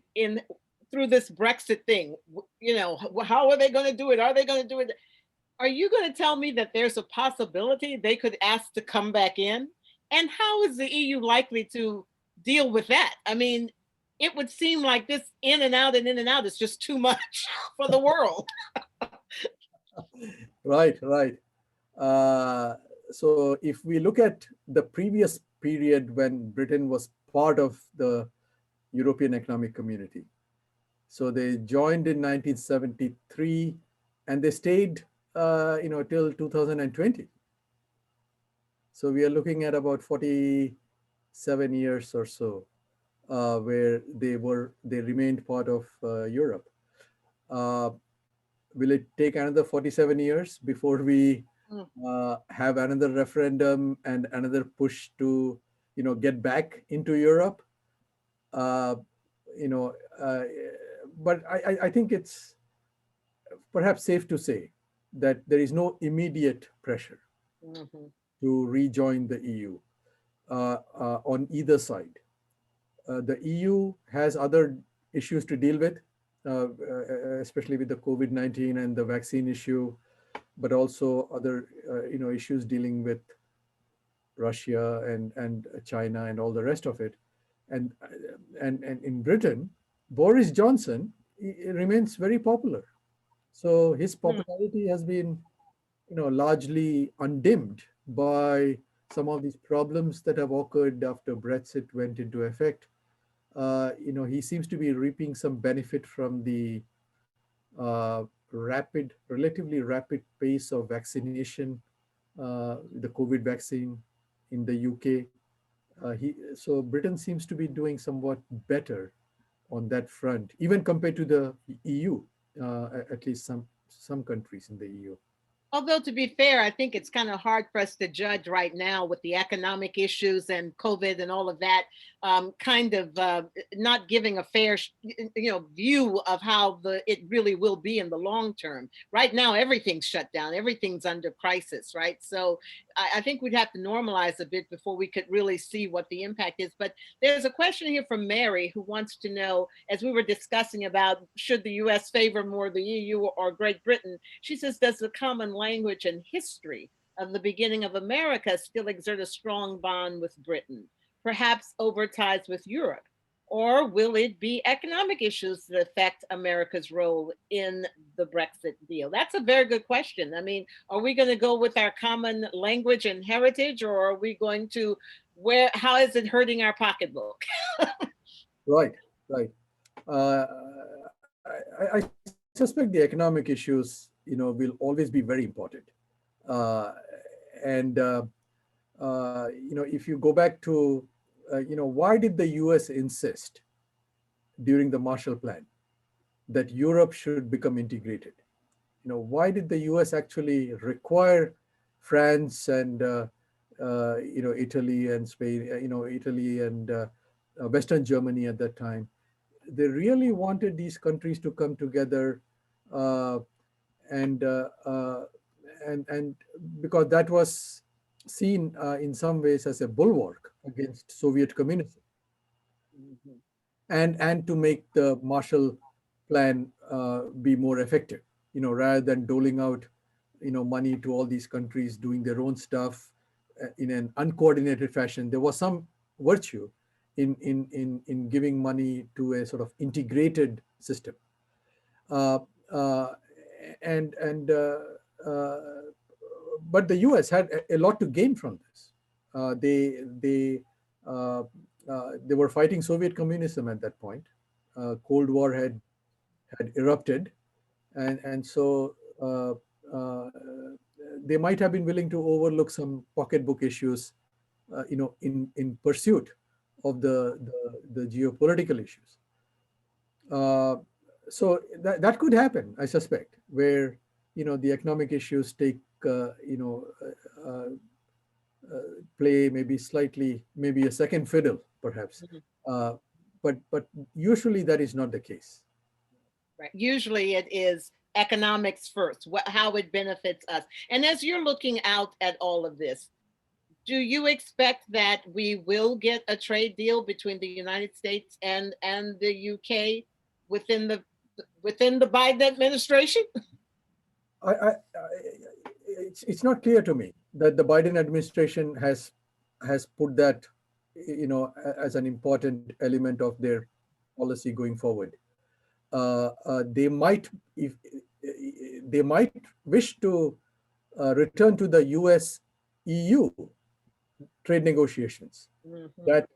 through this Brexit thing. How are they going to do it? Are they going to do it? Are you going to tell me that there's a possibility they could ask to come back in? And how is the EU likely to deal with that? I mean, it would seem like this in and out is just too much for the world. Right. So if we look at the previous period when Britain was part of the European Economic Community, so they joined in 1973 and they stayed, till 2020. So we are looking at about 47 years or so, where they remained part of Europe. Will it take another 47 years before we have another referendum and another push to, get back into Europe? But I think it's perhaps safe to say that there is no immediate pressure to rejoin the EU on either side. The EU has other issues to deal with, especially with the COVID-19 and the vaccine issue, but also other issues dealing with Russia and China and all the rest of it. And in Britain, Boris Johnson remains very popular. So his popularity has been, largely undimmed by some of these problems that have occurred after Brexit went into effect. He seems to be reaping some benefit from the relatively rapid pace of vaccination, the COVID vaccine in the UK. So Britain seems to be doing somewhat better on that front, even compared to the EU, at least some countries in the EU. Although, to be fair, I think it's kind of hard for us to judge right now with the economic issues and COVID and all of that, kind of not giving a fair, view of how it really will be in the long term. Right now, everything's shut down, everything's under crisis, right? So I think we'd have to normalize a bit before we could really see what the impact is. But there's a question here from Mary who wants to know, as we were discussing about should the U.S. favor more the EU or Great Britain, she says, does the common language and history of the beginning of America still exert a strong bond with Britain, perhaps over ties with Europe? Or will it be economic issues that affect America's role in the Brexit deal? That's a very good question. I mean, are we going to go with our common language and heritage, or are we going to how is it hurting our pocketbook? Right. I suspect the economic issues, will always be very important. If you go back to, why did the US insist during the Marshall Plan that Europe should become integrated? Why did the US actually require France and, Italy and Spain, Italy and Western Germany at that time? They really wanted these countries to come together, and because that was seen in some ways as a bulwark against Soviet communism, and to make the Marshall Plan be more effective, rather than doling out, money to all these countries doing their own stuff in an uncoordinated fashion. There was some virtue in giving money to a sort of integrated system. But the US had a lot to gain from this. They were fighting Soviet communism at that point. Cold War had erupted, and so they might have been willing to overlook some pocketbook issues, in pursuit of the geopolitical issues. So that could happen, I suspect, where the economic issues take play maybe a second fiddle, perhaps. But usually that is not the case. Right. Usually it is economics first, how it benefits us. And as you're looking out at all of this, do you expect that we will get a trade deal between the United States and the UK within the Biden administration? It's not clear to me that the Biden administration has put that, as an important element of their policy going forward. They might wish to return to the US-EU trade negotiations that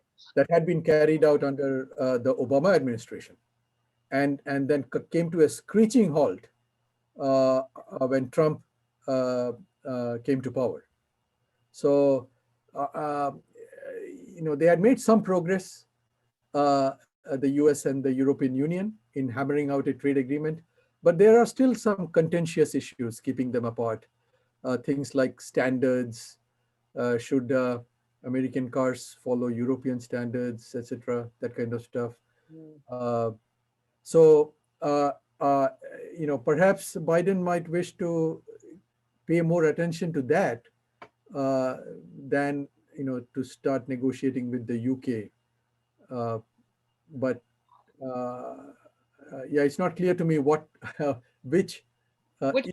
had been carried out under the Obama administration, and then came to a screeching halt when Trump came to power. So, they had made some progress, the US and the European Union, in hammering out a trade agreement, but there are still some contentious issues keeping them apart. Things like standards, should American cars follow European standards, etc., that kind of stuff. Perhaps Biden might wish to pay more attention to that than to start negotiating with the UK. But it's not clear to me which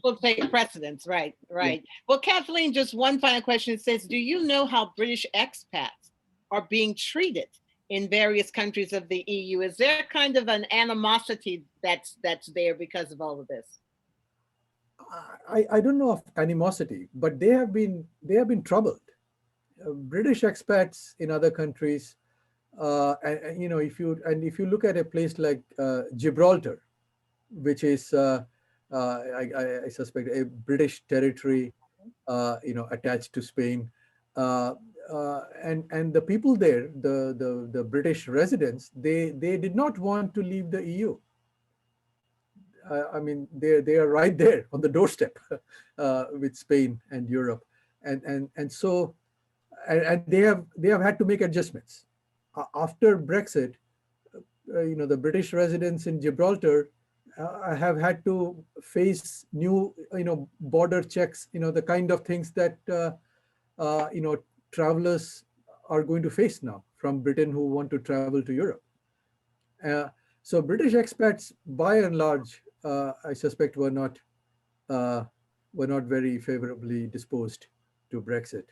will take precedence, right? Yeah. Well, Kathleen, just one final question. It says, do you know how British expats are being treated in various countries of the EU? Is there kind of an animosity that's there because of all of this? I don't know of animosity, but they have been troubled. British expats in other countries, if you look at a place like Gibraltar, which is I suspect a British territory, attached to Spain, and the people there, the British residents, they did not want to leave the EU. I mean, they are right there on the doorstep with Spain and Europe, and so they have had to make adjustments after Brexit. The British residents in Gibraltar have had to face new border checks, the kind of things that travelers are going to face now from Britain who want to travel to Europe. So British expats, by and large, I suspect, were not very favorably disposed to Brexit.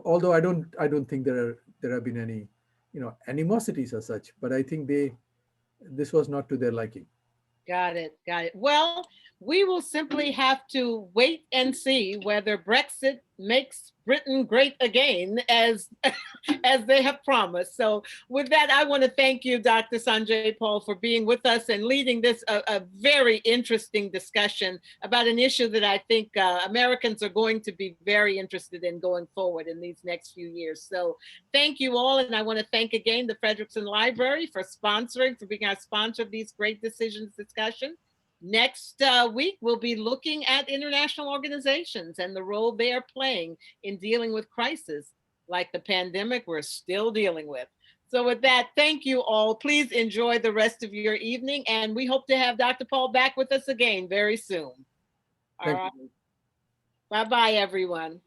Although I don't think there have been any animosities as such, but I think this was not to their liking. Got it. Well, we will simply have to wait and see whether Brexit makes Britain great again, as they have promised. So with that, I want to thank you, Dr. Sanjay Paul, for being with us and leading this a very interesting discussion about an issue that I think Americans are going to be very interested in going forward in these next few years. So thank you all. And I want to thank again the Frederickson Library for being our sponsor of these great decisions discussion. Next week, we'll be looking at international organizations and the role they are playing in dealing with crises like the pandemic we're still dealing with. So with that, thank you all. Please enjoy the rest of your evening, and we hope to have Dr. Paul back with us again very soon. All right. Bye-bye, everyone.